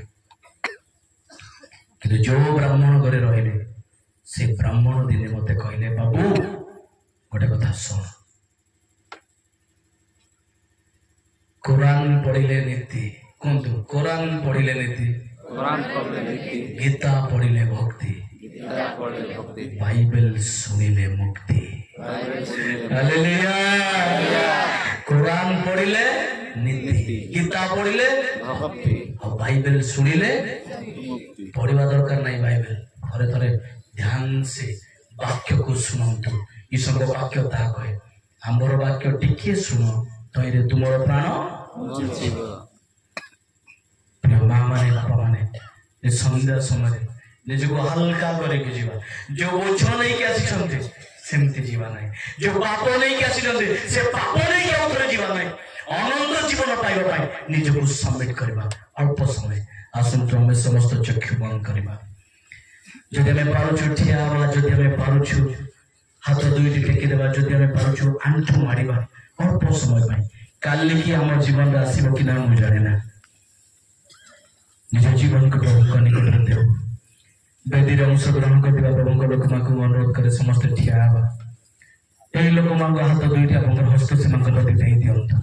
କିନ୍ତୁ ଯୋଉ ବ୍ରାହ୍ମଣ ଘରେ ରହିଲେ, ସେ ବ୍ରାହ୍ମଣ ଦିନେ ମତେ କହିଲେ, ବାବୁ ଗୋଟେ କଥା ଶୁଣ, কোরআন পড়িলে নীতি, কুন্তু কোরআন পড়িলে নীতি, গীতা পড়িলে ভক্তি, বাইবেল শুনিলে মুক্তি। হালেলুয়া। কোরআন পড়িলে নীতি, গীতা পড়িলে ভক্তি, আর বাইবেল শুনিলে পড়িবা দরকার নাই। বাইবেল থরে থরে ধ্যান সে বাক্যକୁ ଶୁଣନ୍ତୁ। ଈଶ୍ୱରଙ୍କ ବାକ୍ୟ ତାହା କହେ, ଆମର ବାକ୍ୟ ଟିକେ ଶୁଣ, ତହିଁରେ ତୁମର ପ୍ରାଣ। ପ୍ରିୟ ମା ମାନେ, ବାପା ମାନେ, ଏ ସନ୍ଧ୍ୟା ସମୟରେ ନିଜକୁ ହାଲକା କରିକି ଯିବା। ଯୋଉ ବୋଝ ନେଇକି ଆସିଛନ୍ତି ସେମିତି ଯିବା ନାହିଁ, ଯୋଉ ପାପ ନେଇକି ଆସିଛନ୍ତି ସେ ପାପ ନେଇକି ଆଉ ଥରେ ଯିବା ନାହିଁ। ଅନନ୍ତ ଜୀବନ ପାଇବା ପାଇଁ ନିଜକୁ ସବମିଟ କରିବା। ଅଳ୍ପ ସମୟ ଆସନ୍ତୁ ଆମେ ସମସ୍ତ ଚକ୍ଷୁ ବନ୍ଦ କରିବା। ଯଦି ଆମେ ପାରୁଛୁ ଠିଆ ହେବା, ଯଦି ଆମେ ପାରୁଛୁ ହାତ ଦୁଇଟି ଟେକି ଦେବା, ଯଦି ଆମେ ପାରୁଛୁ ଆଣ୍ଠୁ ମାଡ଼ିବା ଅଳ୍ପ ସମୟ ପାଇଁ। କାଲିକି ଆମ ଜୀବନରେ ଆସିବ କି ନା ମୁଁ ଜାଣେ ନା। ନିଜ ଜୀବନକୁ ପ୍ରଭୁଙ୍କ ନିକଟରେ ଦେଉ। ବେଦୀରେ ଅଂଶଗ୍ରହଣ କରିବା ପ୍ରଭୁଙ୍କ ଲୋକମାନଙ୍କୁ ଅନୁରୋଧ କରି ସମସ୍ତେ ଠିଆ ହେବା। ଏହି ଲୋକମାନଙ୍କ ହାତ ଦୁଇଟି ଆପଣଙ୍କର ହସ୍ତ ସେମାନଙ୍କ ପ୍ରତି ଦେଇ ଦିଅନ୍ତୁ।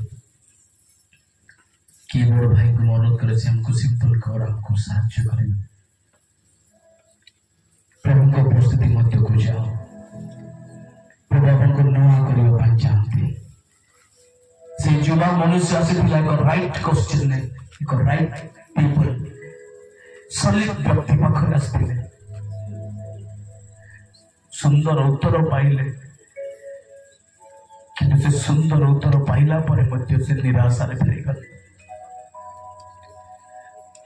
କିଏ ବଡ଼ ଭାଇଙ୍କୁ ମୁଁ ଅନୁରୋଧ କରେ, ସେ ଆମକୁ ସିମ୍ପଲ କର, ଆମକୁ ସାହାଯ୍ୟ କରିବେ। ପ୍ରଭୁଙ୍କ ଉପସ୍ଥିତି ମଧ୍ୟକୁ ଯାଅ। ପ୍ରଭୁ ଆପଣଙ୍କୁ ନୂଆ କରିବା ପାଇଁ ଚାହାନ୍ତି। ସେ ଯୁବା ମନୁଷ୍ୟ ଆସିଥିଲା ଏକ ରାଇଟ୍ କ୍ୱେଶ୍ଚିନ୍, ଏକ ରାଇଟ୍ ପିପୁଲ, ସଲିଡ ବ୍ୟକ୍ତି ପାଖରେ ଆସିଥିଲେ, ସୁନ୍ଦର ଉତ୍ତର ପାଇଲେ। କିନ୍ତୁ ସେ ସୁନ୍ଦର ଉତ୍ତର ପାଇଲା ପରେ ମଧ୍ୟ ସେ ନିରାଶାରେ ଫେରିଗଲେ।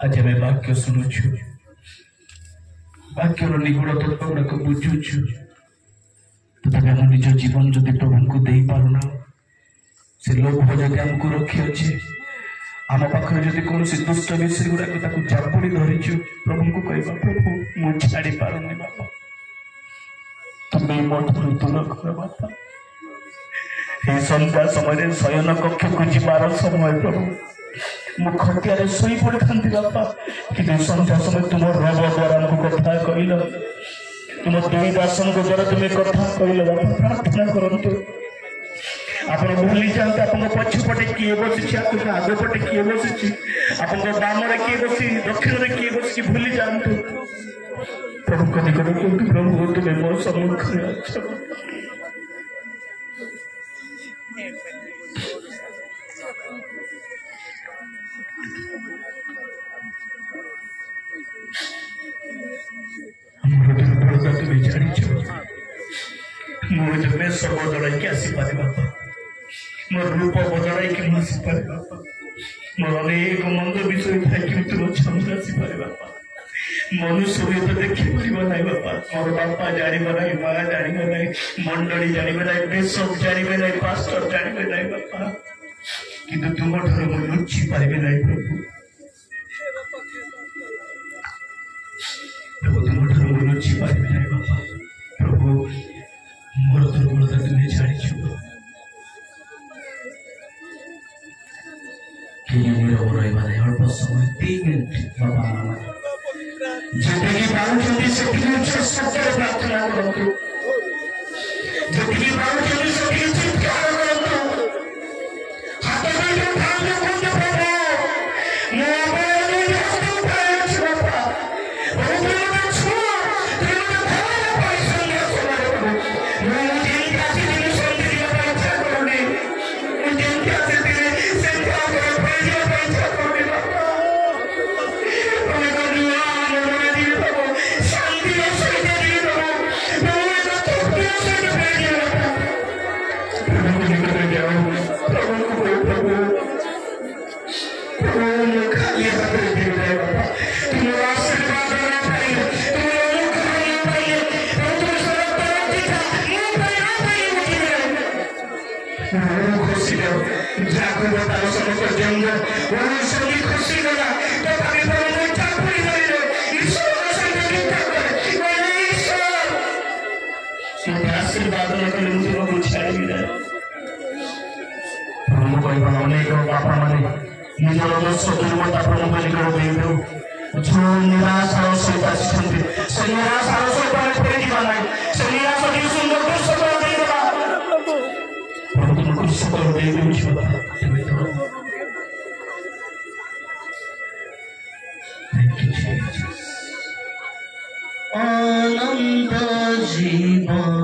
ଆଜି ଆମେ ବାକ୍ୟ ଶୁଣୁଛୁ, ବାକ୍ୟର ନିଗୁଡ ତତ୍ତ୍ୱ ଗୁଡାକ ବୁଝୁଛୁ, ତଥାପି ଆମ ନିଜ ଜୀବନ ଯଦି ପ୍ରଭୁଙ୍କୁ ଦେଇପାରୁନା, ସେ ଲୋଭ ଯଦି ଆମକୁ ରଖିଅଛି, ଆମ ପାଖରେ ଯଦି କୌଣସି ଦୁଷ୍ଟ ବିଷୟ ଗୁଡାକ ତାକୁ ଚାପୁଡି ଧରିଛୁ, ପ୍ରଭୁଙ୍କୁ କହିବା, ପ୍ରଭୁ ମୁଁ ଛାଡି ପାରୁନି ବାପା, ତୁମେ ମୋ ଠାରୁ ଦୂର କର ବାପା। এই সন্ধ্যা সময় শয়ন কক্ষକୁ ଯିବାର ସମୟ ପ୍ରଭୁ, ମୁଁ ଖଟିଆରେ ଶୋଇ ପଡ଼ିଥାନ୍ତି ବାପା, କିନ୍ତୁ ସନ୍ଧ୍ୟା ସମୟ ତୁମ ରବ ଦ୍ୱାରା ଆମକୁ କଥା କହିଲ, ତୁମ ଦୁଇ ଦାସଙ୍କ ଦ୍ୱାରା ତୁମେ କଥା କହିଲ ବାପା। ପ୍ରାର୍ଥନା କରନ୍ତୁ, ଆପଣ ଭୁଲି ଯାଆନ୍ତୁ ଆପଣଙ୍କ ପଛପଟେ କିଏ ବସିଛି, ଆପଣଙ୍କ ଆଗ ପଟେ କିଏ ବସିଛି, ଆପଣଙ୍କ ବାମରେ କିଏ ବସି, ଦକ୍ଷିଣରେ କିଏ ବସିଛି, ଭୁଲି ଯାଆନ୍ତୁ। ପ୍ରଭୁଙ୍କ ନିକଟରେ କୁହନ୍ତୁ, ପ୍ରଭୁ ତୁମେ ମୋ ସମ୍ମୁଖରେ ଅଛ। କଥା ତୁମେ ଜାଣିଛ। ମୁଁ ତୁମେ ସବୁ ବଦଳାଇକି ଆସିପାରେ ବାପା, ମୋର ରୂପ ବଦଳାଇକି ମୁଁ ଆସିପାରେ ବାପା, ମୋର ଅନେକ ମନ୍ଦ ବିଷୟ ଥାଇକି ମୁଁ ତୁମ ଛନ୍ଦ ଆସିପାରେ ବାପା। ମନୁଷ୍ୟ ହୁଏତ ଦେଖିପାରିବ ନାହିଁ ବାପା, ମୋର ବାପା ଜାଣିବ ନାହିଁ, ମା ଜାଣିବ ନାହିଁ, ମଣ୍ଡଳୀ ଜାଣିବେ ନାହିଁ, ବେଶକ ଜାଣିବେ ନାହିଁ, ପାଷ୍ଟର ଜାଣିବେ ନାହିଁ ବାପା, କିନ୍ତୁ ତୁମଠାରୁ ମୁଁ ଲୁଚି ପାରିବି ନାହିଁ ପ୍ରଭୁ। ପ୍ରଭୁ ତୁମଠାରୁ ମୁଁ ଲୁଚି ପାରିବି ନାହିଁ ବାପା। ପ୍ରଭୁ ମୋର ଦୁର୍ବଳତା ତୁମେ ଜାଣିଛ। ନିରବ ରହିବା ନାହିଁ ଅଳ୍ପ ସମୟ 3 ମିନିଟ ବାବା ଯେତିକି ପାରୁଛନ୍ତି ସେତିକି ଉଚ୍ଚ ଶବ୍ଦରେ ପ୍ରାର୍ଥନା କରନ୍ତୁ, ଯେତିକି ପାରୁଛନ୍ତି ସେତିକି ଚିତ୍କାର କରନ୍ତୁ, ହାତ ଦୁଇଟା ଥାଆନ୍ତୁ କୁହନ୍ତୁ ପ୍ରଭୁ ମୁଁ ଆପଣଙ୍କ ହାତ ଉଠାଇଛି ବାପା। ପ୍ରଭୁ ତୁମେ ଛୁଆ, ତୁମେ ଭଲ ପରିଶ୍ରମ ସମୟରେ ପ୍ରଭୁ ମୁଁ ଯେମିତି ଆସିଥିଲି ସେମିତି ଯିବା ପାଇଁ ଇଚ୍ଛା କରୁନି, ମୁଁ ଯେମିତି ଆସିଥିଲି ସେମିତି ଆଗରେ ଯିବା ପାଇଁ ଇଚ୍ଛା କରୁନି ବାପା। ତୁମେ ନୂଆ ମନରେ ଦିଏ ପ୍ରଭୁ, ଶାନ୍ତିର ସହିତ ଦିଏ ପ୍ରଭୁ, ପ୍ରଭୁ ଏକ ତୃପ୍ତିର ସହିତ ଦିଏ ବାପା। ପ୍ରଭୁଙ୍କ ନିକଟରେ ଯାଉ, ପ୍ରଭୁଙ୍କୁ କହୁ ପ୍ରଭୁ ପ୍ରଭୁ ମୁଁ ଖାଲି ହାତରେ ଦିଏ ନାହିଁ ବାପା। ତୁମର ଆଶୀର୍ବାଦ ନ ପାଇଲେ, ତୁମର ଅନୁଗ୍ରହ ନ ପାଇଲେ, ପ୍ରଭୁ ତୁମ ସରକାର ଅଧିକା ମୋ ପାଇଁ ନ ପାଇଲେ ମୁଁ ଯିବି ନାହିଁ। ମୁଁ ଖୁସି ଯାଉ ଯାହାକୁ ତାର ସମସ୍ତ ଜନ୍ମ ଅନୁସରି ଖୁସି ଗଲା, ତଥାପି ପ୍ରଭୁ ମୁଁ ଚାପୁଡ଼ି ଧରିଲେ ଈଶ୍ୱରଙ୍କ ସହିତ ଚିନ୍ତା କରେ ଈଶ୍ୱର ମୋତେ ଆଶୀର୍ବାଦ ନ କଲେ ମୁଁ ତୁମକୁ ଛାଡ଼ିବି ନାହିଁ। ପ୍ରଭୁ କହିବା ଅନେକ ବାପାମାନେ ନିଜର ଦୋଷ ଦୁର୍ବଳତା ପ୍ରଭୁଙ୍କ ନିକଟ ଦେଇଦେଉ, ଯେଉଁ ନିରାଶାର ସହିତ ଆସିଛନ୍ତି ସେ ନିରାଶାର ସହିତ ଆମେ ଫେରିଯିବା ନାହିଁ। ସେ ନିରାଶ ଯେଉଁ ସୁନ୍ଦର ଦୋଷ ଦେଇଦେବା ପ୍ରଭୁ ତୁମକୁ ସୁଖ ଦେଇଦେଉଛି ବାପା। অনন্ত জীবন